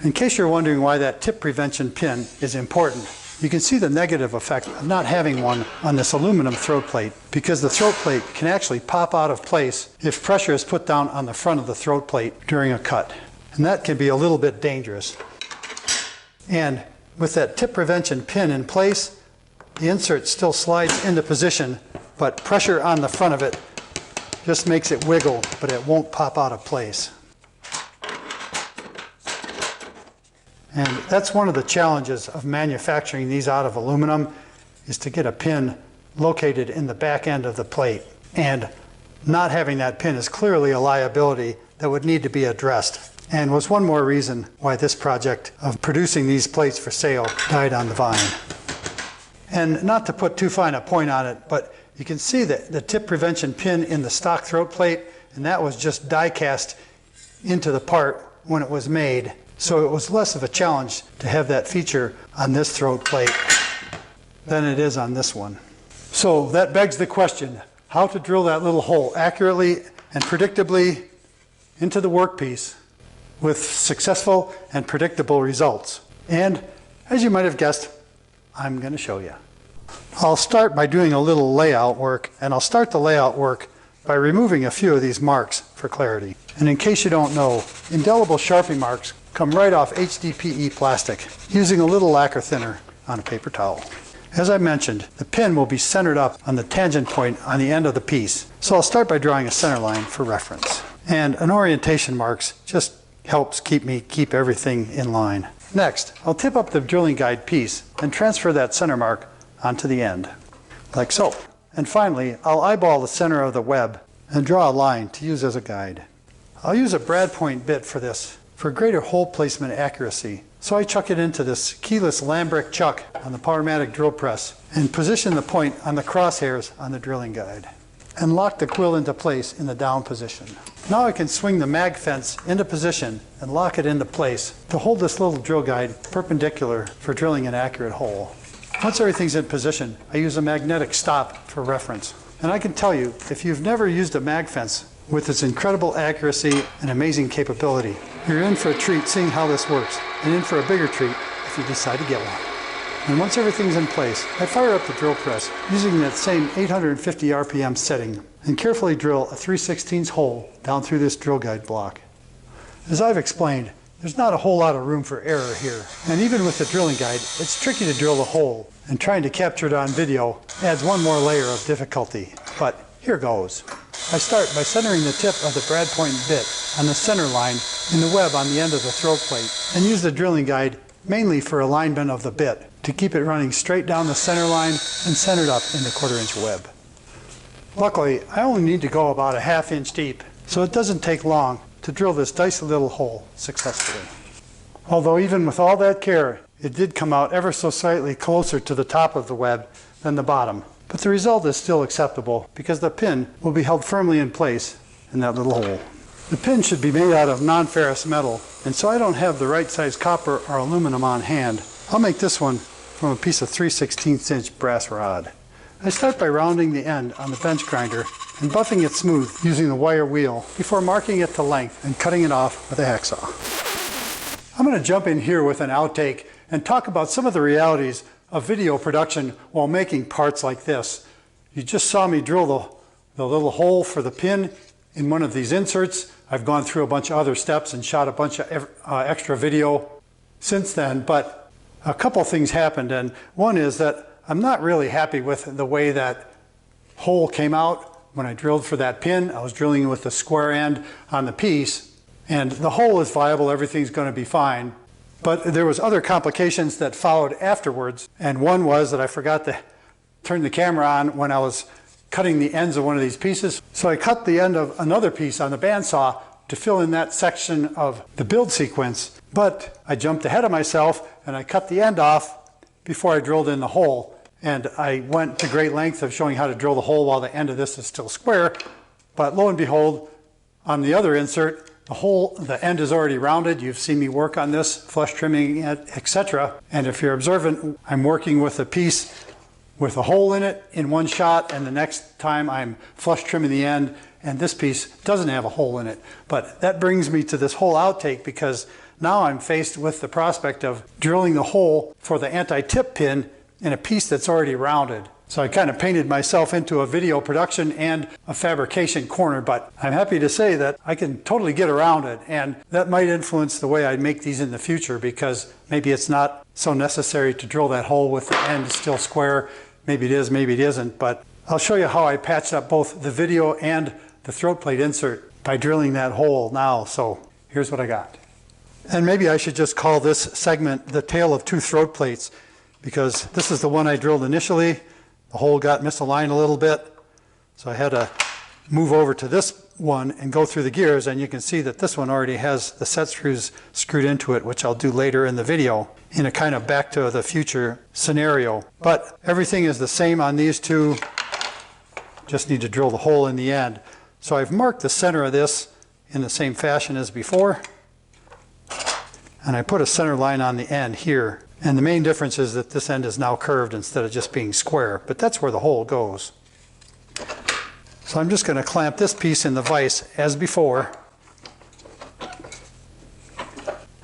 In case you're wondering why that tip prevention pin is important, you can see the negative effect of not having one on this aluminum throat plate, because the throat plate can actually pop out of place if pressure is put down on the front of the throat plate during a cut. And that can be a little bit dangerous. And with that tip prevention pin in place, the insert still slides into position, but pressure on the front of it just makes it wiggle, but it won't pop out of place. And that's one of the challenges of manufacturing these out of aluminum, is to get a pin located in the back end of the plate. And not having that pin is clearly a liability that would need to be addressed, and was one more reason why this project of producing these plates for sale died on the vine. And not to put too fine a point on it, but you can see that the tip prevention pin in the stock throat plate, and that was just die cast into the part when it was made. So it was less of a challenge to have that feature on this throat plate than it is on this one. So that begs the question, how to drill that little hole accurately and predictably into the workpiece with successful and predictable results. And as you might have guessed, I'm going to show you. I'll start by doing a little layout work, and I'll start the layout work by removing a few of these marks for clarity. And in case you don't know, indelible Sharpie marks come right off HDPE plastic using a little lacquer thinner on a paper towel. As I mentioned, the pin will be centered up on the tangent point on the end of the piece, so I'll start by drawing a center line for reference. And an orientation marks just helps keep everything in line. Next, I'll tip up the drilling guide piece and transfer that center mark onto the end, like so. And finally, I'll eyeball the center of the web and draw a line to use as a guide. I'll use a brad point bit for this for greater hole placement accuracy. So I chuck it into this keyless lambrick chuck on the Powermatic drill press and position the point on the crosshairs on the drilling guide and lock the quill into place in the down position. Now I can swing the mag fence into position and lock it into place to hold this little drill guide perpendicular for drilling an accurate hole. Once everything's in position, I use a magnetic stop for reference. And I can tell you, if you've never used a mag fence with its incredible accuracy and amazing capability, you're in for a treat seeing how this works, and in for a bigger treat if you decide to get one. And once everything's in place, I fire up the drill press using that same 850 RPM setting and carefully drill a 3/16 hole down through this drill guide block. As I've explained, there's not a whole lot of room for error here. And even with the drilling guide, it's tricky to drill the hole, and trying to capture it on video adds one more layer of difficulty. But here goes. I start by centering the tip of the brad point bit on the center line in the web on the end of the throat plate, and use the drilling guide mainly for alignment of the bit to keep it running straight down the center line and centered up in the 1/4 inch web. Luckily, I only need to go about a 1/2 inch deep, so it doesn't take long to drill this dicey little hole successfully. Although even with all that care, it did come out ever so slightly closer to the top of the web than the bottom. But the result is still acceptable because the pin will be held firmly in place in that little hole. The pin should be made out of non-ferrous metal, and so I don't have the right size copper or aluminum on hand. I'll make this one from a piece of 3/16 inch brass rod. I start by rounding the end on the bench grinder and buffing it smooth using the wire wheel before marking it to length and cutting it off with a hacksaw. I'm going to jump in here with an outtake and talk about some of the realities of video production while making parts like this. You just saw me drill the little hole for the pin in one of these inserts. I've gone through a bunch of other steps and shot a bunch of extra video since then, but a couple things happened, and one is that I'm not really happy with the way that hole came out when I drilled for that pin. I was drilling with the square end on the piece, and the hole is viable, everything's going to be fine. But there was other complications that followed afterwards, and one was that I forgot to turn the camera on when I was cutting the ends of one of these pieces. So I cut the end of another piece on the bandsaw to fill in that section of the build sequence, but I jumped ahead of myself and I cut the end off before I drilled in the hole. And I went to great length of showing how to drill the hole while the end of this is still square, but lo and behold, on the other insert, the end is already rounded. You've seen me work on this, flush trimming it, etc. And if you're observant, I'm working with a piece with a hole in it in one shot, and the next time I'm flush trimming the end, and this piece doesn't have a hole in it. But that brings me to this whole outtake, because now I'm faced with the prospect of drilling the hole for the anti-tip pin in a piece that's already rounded. So I kind of painted myself into a video production and a fabrication corner, but I'm happy to say that I can totally get around it, and that might influence the way I make these in the future, because maybe it's not so necessary to drill that hole with the end still square. Maybe it is, maybe it isn't, but I'll show you how I patched up both the video and the throat plate insert by drilling that hole now. So here's what I got. And maybe I should just call this segment the tale of two throat plates, because this is the one I drilled initially. The hole got misaligned a little bit, so I had to move over to this one and go through the gears, and you can see that this one already has the set screws screwed into it, which I'll do later in the video in a kind of back to the future scenario. But everything is the same on these two, just need to drill the hole in the end. So I've marked the center of this in the same fashion as before, and I put a center line on the end here. And the main difference is that this end is now curved instead of just being square, but that's where the hole goes. So I'm just going to clamp this piece in the vise as before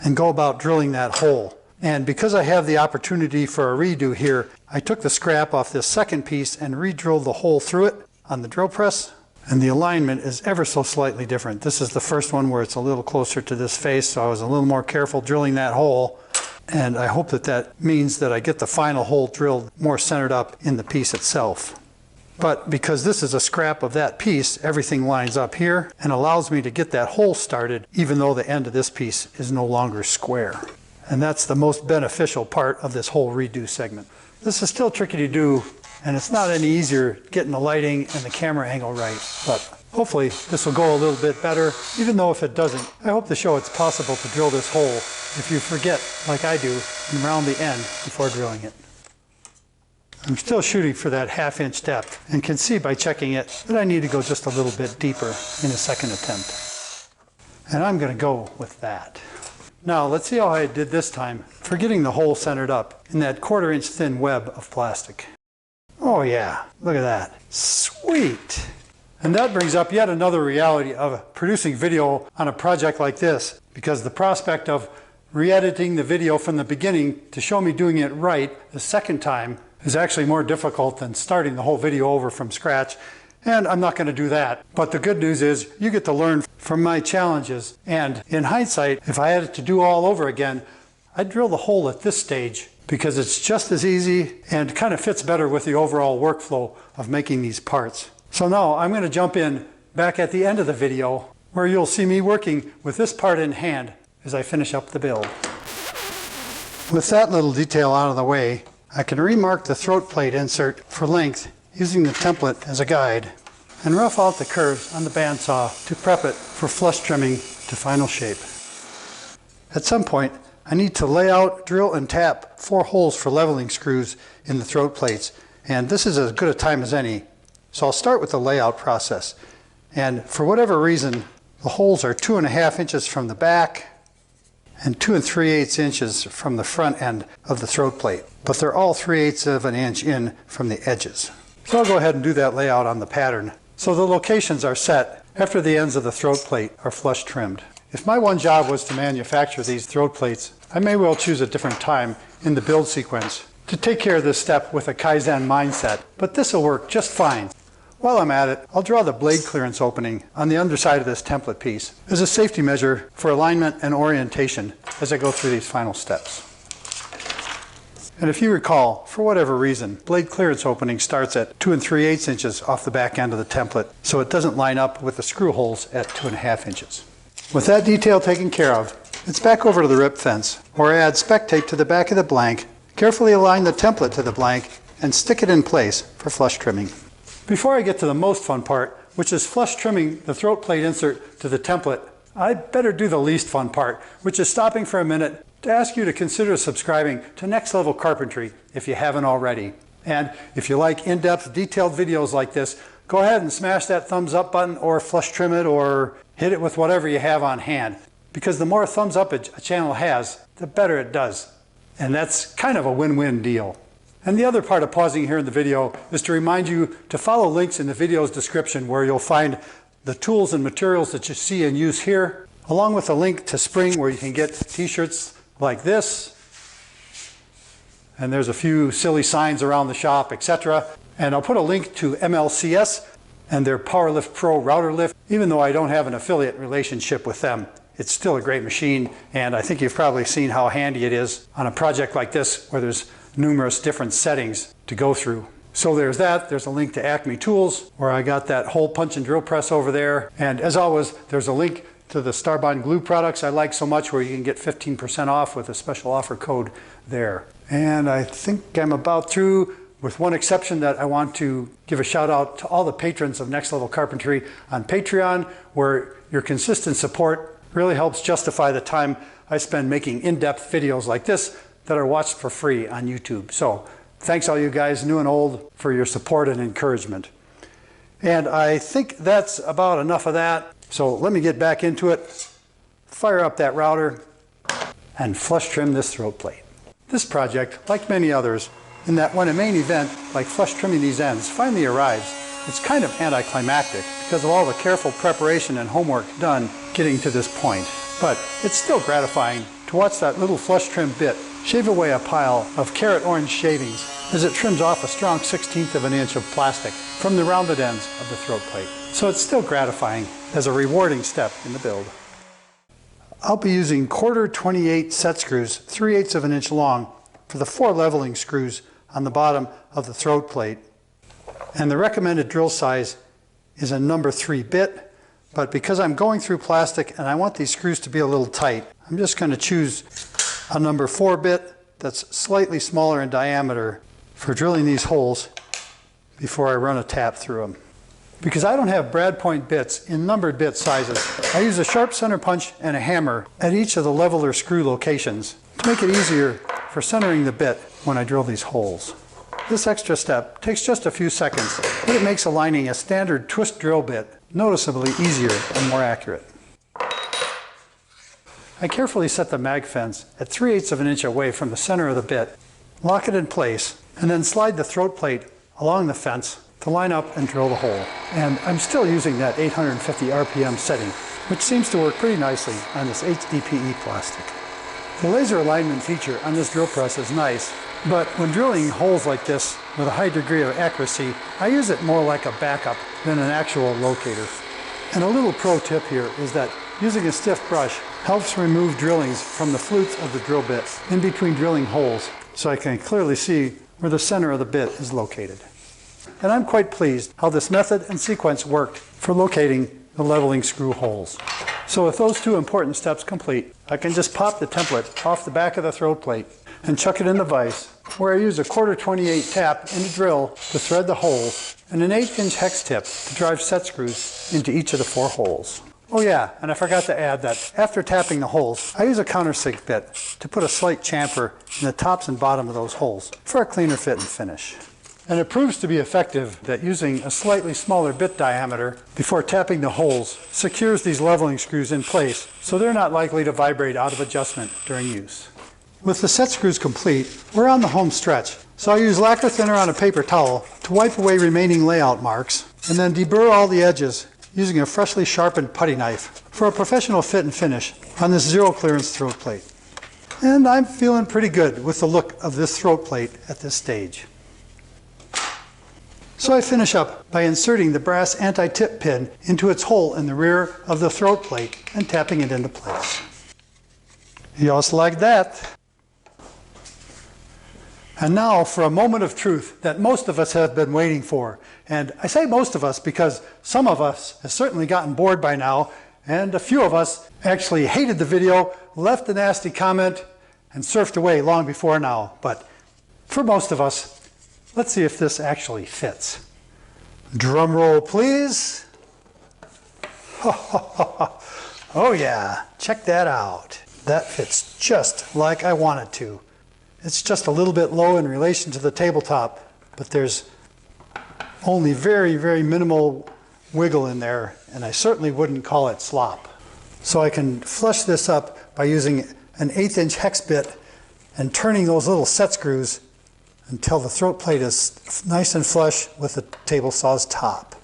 and go about drilling that hole. And because I have the opportunity for a redo here, I took the scrap off this second piece and re-drilled the hole through it on the drill press, and the alignment is ever so slightly different. This is the first one where it's a little closer to this face, so I was a little more careful drilling that hole. And I hope that that means that I get the final hole drilled more centered up in the piece itself. But because this is a scrap of that piece, everything lines up here and allows me to get that hole started even though the end of this piece is no longer square. And that's the most beneficial part of this whole redo segment. This is still tricky to do, and it's not any easier getting the lighting and the camera angle right, but hopefully this will go a little bit better, even though if it doesn't, I hope to show it's possible to drill this hole if you forget, like I do, and round the end before drilling it. I'm still shooting for that 1/2 inch depth, and can see by checking it that I need to go just a little bit deeper in a second attempt. And I'm going to go with that. Now let's see how I did this time for getting the hole centered up in that 1/4 inch thin web of plastic. Oh yeah, look at that. Sweet! And that brings up yet another reality of producing video on a project like this, because the prospect of re-editing the video from the beginning to show me doing it right the second time is actually more difficult than starting the whole video over from scratch, and I'm not going to do that. But the good news is you get to learn from my challenges, and in hindsight, if I had it to do all over again, I'd drill the hole at this stage because it's just as easy and kind of fits better with the overall workflow of making these parts. So now I'm going to jump in back at the end of the video where you'll see me working with this part in hand as I finish up the build. With that little detail out of the way, I can remark the throat plate insert for length using the template as a guide and rough out the curves on the bandsaw to prep it for flush trimming to final shape. At some point, I need to lay out, drill, and tap 4 holes for leveling screws in the throat plates, and this is as good a time as any. So I'll start with the layout process, and for whatever reason, the holes are 2.5 inches from the back and 2 3/8 inches from the front end of the throat plate, but they're all 3/8 of an inch in from the edges. So I'll go ahead and do that layout on the pattern. So the locations are set after the ends of the throat plate are flush trimmed. If my one job was to manufacture these throat plates, I may well choose a different time in the build sequence to take care of this step with a Kaizen mindset, but this will work just fine. While I'm at it, I'll draw the blade clearance opening on the underside of this template piece as a safety measure for alignment and orientation as I go through these final steps. And if you recall, for whatever reason, blade clearance opening starts at 2 3/8 inches off the back end of the template, so it doesn't line up with the screw holes at 2 1/2 inches. With that detail taken care of, it's back over to the rip fence, where I add spec tape to the back of the blank, carefully align the template to the blank, and stick it in place for flush trimming. Before I get to the most fun part, which is flush trimming the throat plate insert to the template, I'd better do the least fun part, which is stopping for a minute to ask you to consider subscribing to Next Level Carpentry if you haven't already. And if you like in-depth, detailed videos like this, go ahead and smash that thumbs up button or flush trim it or hit it with whatever you have on hand. Because the more thumbs up a channel has, the better it does. And that's kind of a win-win deal. And the other part of pausing here in the video is to remind you to follow links in the video's description where you'll find the tools and materials that you see and use here, along with a link to Spring where you can get t-shirts like this. And there's a few silly signs around the shop, etc. And I'll put a link to MLCS and their PowerLift Pro router lift. Even though I don't have an affiliate relationship with them, it's still a great machine, and I think you've probably seen how handy it is on a project like this where there's numerous different settings to go through. So there's that. There's a link to ACME tools where I got that hole punch and drill press over there. And as always, there's a link to the Starbond glue products I like so much where you can get 15% off with a special offer code there. And I think I'm about through, with one exception that I want to give a shout out to all the patrons of Next Level Carpentry on Patreon, where your consistent support really helps justify the time I spend making in-depth videos like this that are watched for free on YouTube. So thanks all you guys, new and old, for your support and encouragement. And I think that's about enough of that. So let me get back into it, fire up that router, and flush trim this throat plate. This project, like many others, in that when a main event, like flush trimming these ends, finally arrives, it's kind of anticlimactic because of all the careful preparation and homework done getting to this point. But it's still gratifying to watch that little flush trim bit shave away a pile of carrot orange shavings as it trims off a strong 1/16 of an inch of plastic from the rounded ends of the throat plate. So it's still gratifying as a rewarding step in the build. I'll be using 1/4 28 set screws, 3/8 of an inch long, for the 4 leveling screws on the bottom of the throat plate. And the recommended drill size is a number 3 bit, but because I'm going through plastic and I want these screws to be a little tight, I'm just going to choose a number 4 bit that's slightly smaller in diameter for drilling these holes before I run a tap through them. Because I don't have brad point bits in numbered bit sizes, I use a sharp center punch and a hammer at each of the leveler screw locations to make it easier for centering the bit when I drill these holes. This extra step takes just a few seconds, but it makes aligning a standard twist drill bit noticeably easier and more accurate. I carefully set the mag fence at 3/8 of an inch away from the center of the bit, lock it in place, and then slide the throat plate along the fence to line up and drill the hole. And I'm still using that 850 RPM setting, which seems to work pretty nicely on this HDPE plastic. The laser alignment feature on this drill press is nice, but when drilling holes like this with a high degree of accuracy, I use it more like a backup than an actual locator. And a little pro tip here is that using a stiff brush helps remove drillings from the flutes of the drill bit in between drilling holes, so I can clearly see where the center of the bit is located. And I'm quite pleased how this method and sequence worked for locating the leveling screw holes. So with those 2 important steps complete, I can just pop the template off the back of the throat plate and chuck it in the vise, where I use a 1/4 28 tap and a drill to thread the holes and an 8-inch hex tip to drive set screws into each of the 4 holes. Oh yeah, and I forgot to add that after tapping the holes, I use a countersink bit to put a slight chamfer in the tops and bottom of those holes for a cleaner fit and finish. And it proves to be effective that using a slightly smaller bit diameter before tapping the holes secures these leveling screws in place so they're not likely to vibrate out of adjustment during use. With the set screws complete, we're on the home stretch. So I use lacquer thinner on a paper towel to wipe away remaining layout marks and then deburr all the edges using a freshly sharpened putty knife for a professional fit and finish on this zero clearance throat plate. And I'm feeling pretty good with the look of this throat plate at this stage. So I finish up by inserting the brass anti-tip pin into its hole in the rear of the throat plate and tapping it into place. Just like that. And now for a moment of truth that most of us have been waiting for. And I say most of us because some of us have certainly gotten bored by now, and a few of us actually hated the video, left a nasty comment, and surfed away long before now. But for most of us, let's see if this actually fits. Drum roll, please. Oh yeah, check that out. That fits just like I want it to. It's just a little bit low in relation to the tabletop, but there's only very, very minimal wiggle in there, and I certainly wouldn't call it slop. So I can flush this up by using an 1/8 inch hex bit and turning those little set screws until the throat plate is nice and flush with the table saw's top.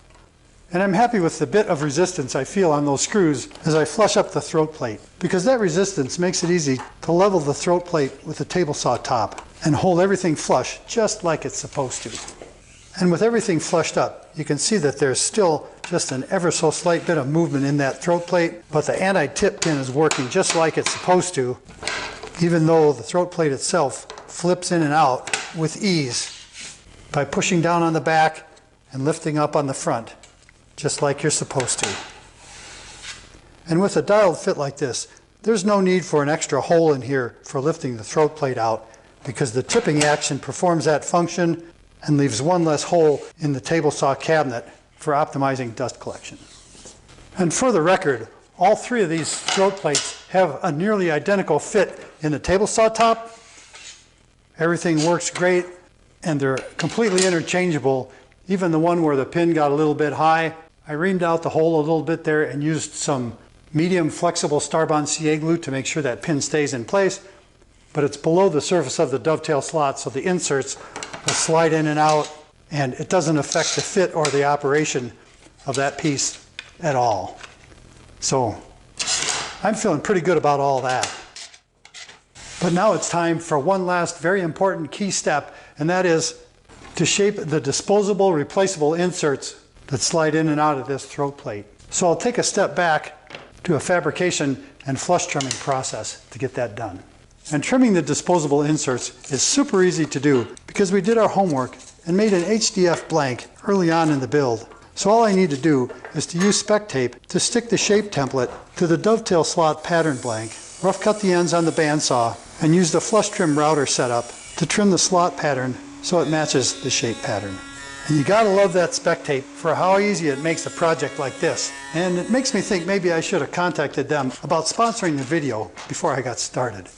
And I'm happy with the bit of resistance I feel on those screws as I flush up the throat plate, because that resistance makes it easy to level the throat plate with the table saw top and hold everything flush just like it's supposed to. And with everything flushed up, you can see that there's still just an ever so slight bit of movement in that throat plate, but the anti-tip pin is working just like it's supposed to, even though the throat plate itself flips in and out with ease by pushing down on the back and lifting up on the front, just like you're supposed to. And with a dialed fit like this, there's no need for an extra hole in here for lifting the throat plate out, because the tipping action performs that function and leaves one less hole in the table saw cabinet for optimizing dust collection. And for the record, all three of these throat plates have a nearly identical fit in the table saw top. Everything works great, and they're completely interchangeable. Even the one where the pin got a little bit high, I reamed out the hole a little bit there and used some medium flexible Starbond CA glue to make sure that pin stays in place, but it's below the surface of the dovetail slot, so the inserts will slide in and out, and it doesn't affect the fit or the operation of that piece at all. So I'm feeling pretty good about all that. But now it's time for one last very important key step, and that is to shape the disposable replaceable inserts that slide in and out of this throat plate. So I'll take a step back to a fabrication and flush trimming process to get that done. And trimming the disposable inserts is super easy to do because we did our homework and made an HDF blank early on in the build. So all I need to do is to use spec tape to stick the shape template to the dovetail slot pattern blank, rough cut the ends on the bandsaw, and use the flush trim router setup to trim the slot pattern so it matches the shape pattern. And you gotta love that spec tape for how easy it makes a project like this. And it makes me think maybe I should have contacted them about sponsoring the video before I got started.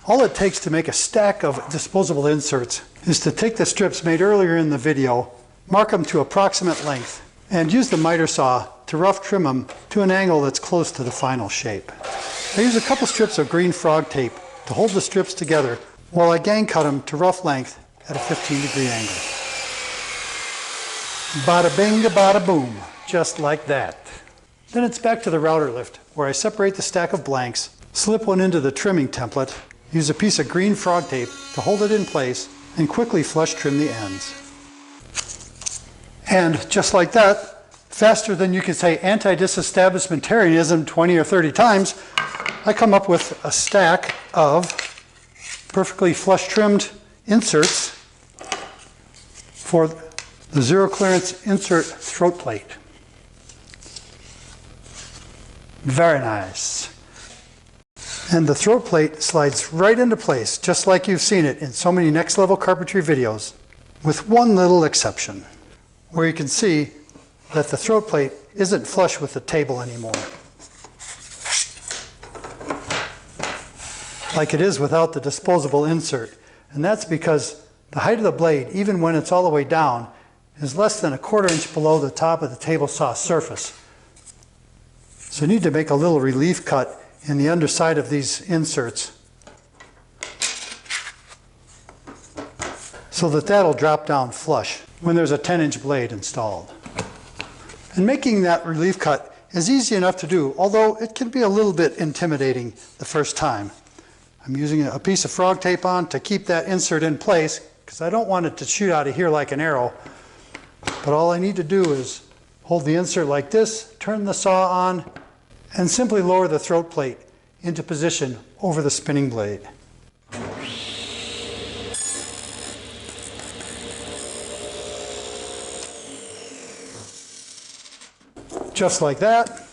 All it takes to make a stack of disposable inserts is to take the strips made earlier in the video, mark them to approximate length, and use the miter saw to rough trim them to an angle that's close to the final shape. I use a couple strips of green frog tape to hold the strips together while I gang cut them to rough length at a 15-degree angle. Bada bing, bada boom, just like that. Then it's back to the router lift, where I separate the stack of blanks, slip one into the trimming template, use a piece of green frog tape to hold it in place, and quickly flush trim the ends. And just like that, faster than you could say anti-disestablishmentarianism 20 or 30 times, I come up with a stack of perfectly flush trimmed inserts for the zero clearance insert throat plate. Very nice. And the throat plate slides right into place, just like you've seen it in so many Next Level Carpentry videos, with one little exception, where you can see that the throat plate isn't flush with the table anymore, like it is without the disposable insert. And that's because the height of the blade, even when it's all the way down, is less than 1/4 inch below the top of the table saw surface. So you need to make a little relief cut in the underside of these inserts so that that'll drop down flush when there's a 10-inch blade installed. And making that relief cut is easy enough to do, although it can be a little bit intimidating the first time. I'm using a piece of frog tape on to keep that insert in place because I don't want it to shoot out of here like an arrow. But all I need to do is hold the insert like this, turn the saw on, and simply lower the throat plate into position over the spinning blade. Just like that.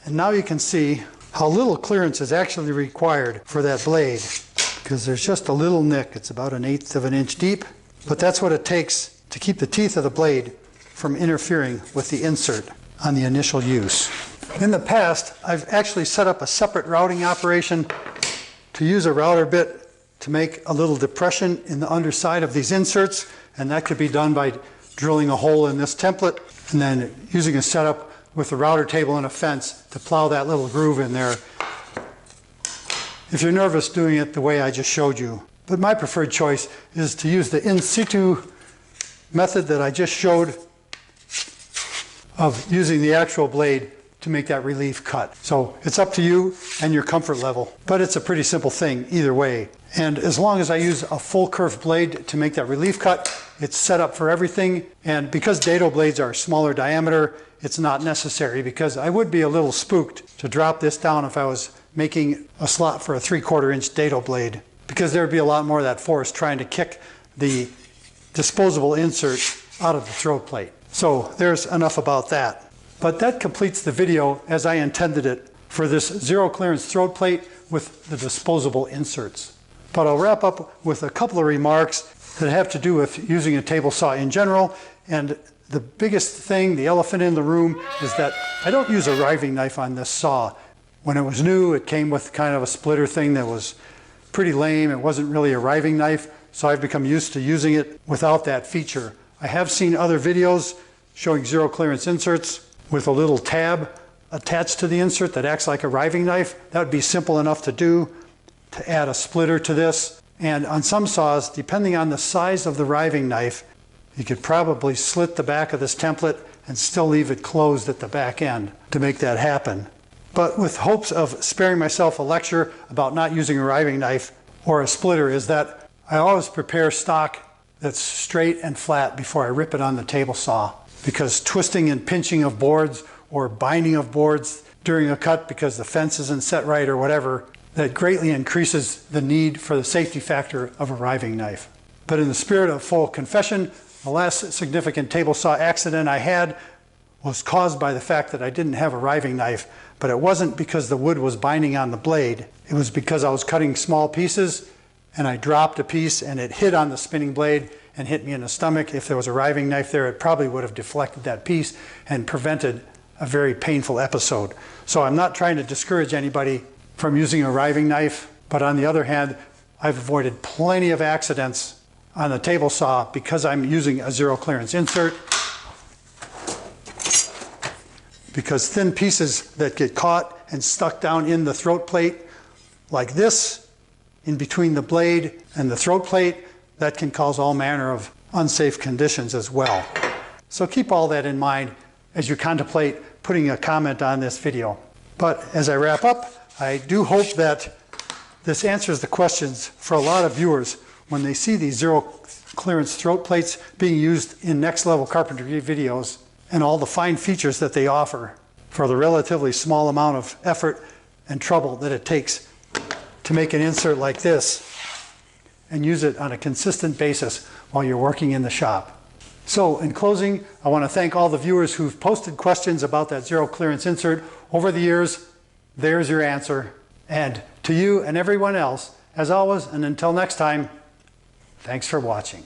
And now you can see how little clearance is actually required for that blade, because there's just a little nick. It's about 1/8 of an inch deep, but that's what it takes to keep the teeth of the blade from interfering with the insert on the initial use. In the past, I've actually set up a separate routing operation to use a router bit to make a little depression in the underside of these inserts, and that could be done by drilling a hole in this template and then using a setup with a router table and a fence to plow that little groove in there if you're nervous doing it the way I just showed you. But my preferred choice is to use the in situ method that I just showed of using the actual blade to make that relief cut. So it's up to you and your comfort level, but it's a pretty simple thing either way. And as long as I use a full curved blade to make that relief cut, it's set up for everything. And because dado blades are smaller diameter, it's not necessary, because I would be a little spooked to drop this down if I was making a slot for a 3/4 inch dado blade, because there would be a lot more of that force trying to kick the disposable insert out of the throat plate. So there's enough about that. But that completes the video as I intended it for this zero clearance throat plate with the disposable inserts. But I'll wrap up with a couple of remarks that have to do with using a table saw in general. And the biggest thing, the elephant in the room, is that I don't use a riving knife on this saw. When it was new, it came with kind of a splitter thing that was pretty lame. It wasn't really a riving knife, so I've become used to using it without that feature. I have seen other videos showing zero clearance inserts with a little tab attached to the insert that acts like a riving knife. That would be simple enough to do, to add a splitter to this. And on some saws, depending on the size of the riving knife, you could probably slit the back of this template and still leave it closed at the back end to make that happen. But with hopes of sparing myself a lecture about not using a riving knife or a splitter, is that I always prepare stock that's straight and flat before I rip it on the table saw, because twisting and pinching of boards or binding of boards during a cut because the fence isn't set right or whatever, that greatly increases the need for the safety factor of a riving knife. But in the spirit of full confession, the last significant table saw accident I had was caused by the fact that I didn't have a riving knife, but it wasn't because the wood was binding on the blade. It was because I was cutting small pieces and I dropped a piece and it hit on the spinning blade and hit me in the stomach. If there was a riving knife there, it probably would have deflected that piece and prevented a very painful episode. So I'm not trying to discourage anybody from using a riving knife, but on the other hand, I've avoided plenty of accidents on the table saw because I'm using a zero clearance insert, because thin pieces that get caught and stuck down in the throat plate like this, in between the blade and the throat plate, that can cause all manner of unsafe conditions as well. So keep all that in mind as you contemplate putting a comment on this video. But as I wrap up, I do hope that this answers the questions for a lot of viewers when they see these zero clearance throat plates being used in Next Level Carpentry videos and all the fine features that they offer for the relatively small amount of effort and trouble that it takes to make an insert like this and use it on a consistent basis while you're working in the shop. So in closing, I want to thank all the viewers who've posted questions about that zero clearance insert over the years. There's your answer. And to you and everyone else, as always, and until next time, thanks for watching.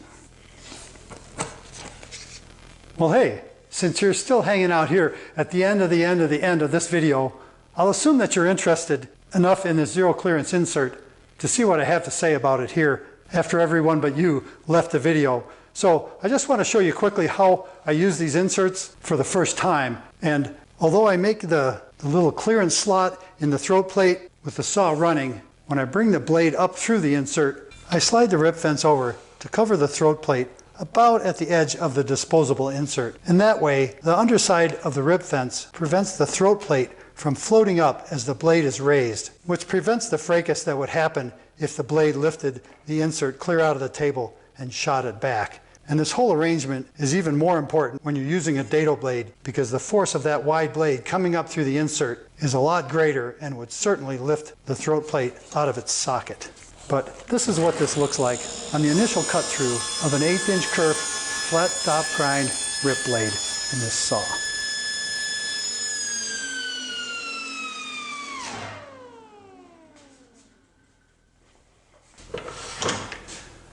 Well, hey, since you're still hanging out here at the end of this video, I'll assume that you're interested enough in this zero clearance insert to see what I have to say about it here after everyone but you left the video. So I just want to show you quickly how I use these inserts for the first time. And although I make the little clearance slot in the throat plate with the saw running, when I bring the blade up through the insert, I slide the rip fence over to cover the throat plate about at the edge of the disposable insert. And that way, the underside of the rib fence prevents the throat plate from floating up as the blade is raised, which prevents the fracas that would happen if the blade lifted the insert clear out of the table and shot it back. And this whole arrangement is even more important when you're using a dado blade, because the force of that wide blade coming up through the insert is a lot greater and would certainly lift the throat plate out of its socket. But this is what this looks like on the initial cut through of an 1/8 inch kerf flat top grind rip blade in this saw.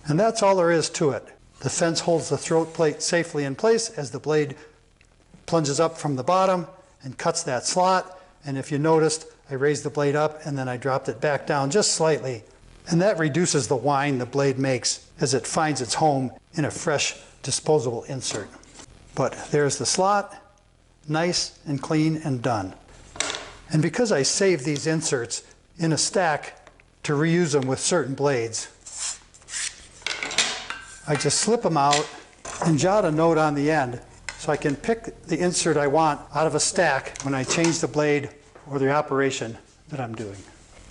And that's all there is to it. The fence holds the throat plate safely in place as the blade plunges up from the bottom and cuts that slot. And if you noticed, I raised the blade up and then I dropped it back down just slightly. And that reduces the whine the blade makes as it finds its home in a fresh disposable insert. But there's the slot, nice and clean and done. And because I saved these inserts in a stack to reuse them with certain blades, I just slip them out and jot a note on the end so I can pick the insert I want out of a stack when I change the blade or the operation that I'm doing.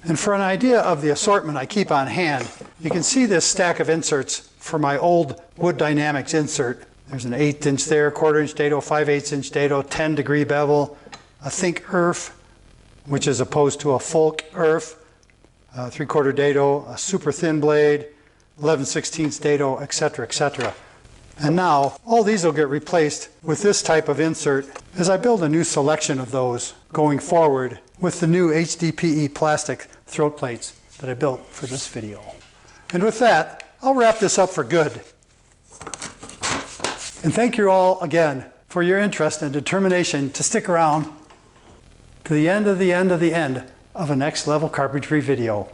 And for an idea of the assortment I keep on hand, you can see this stack of inserts for my old Wood Dynamics insert. There's an 1/8 inch there, 1/4 inch dado, 5/8 inch dado, 10-degree bevel, a Think Erf, which is opposed to a Folk Erf, 3/4 dado, a super thin blade, 11/16 dado, etc., etc. And now all these will get replaced with this type of insert as I build a new selection of those going forward with the new HDPE plastic throat plates that I built for this video. And with that, I'll wrap this up for good. And thank you all again for your interest and determination to stick around to the end of the end of the end of a Next Level Carpentry video.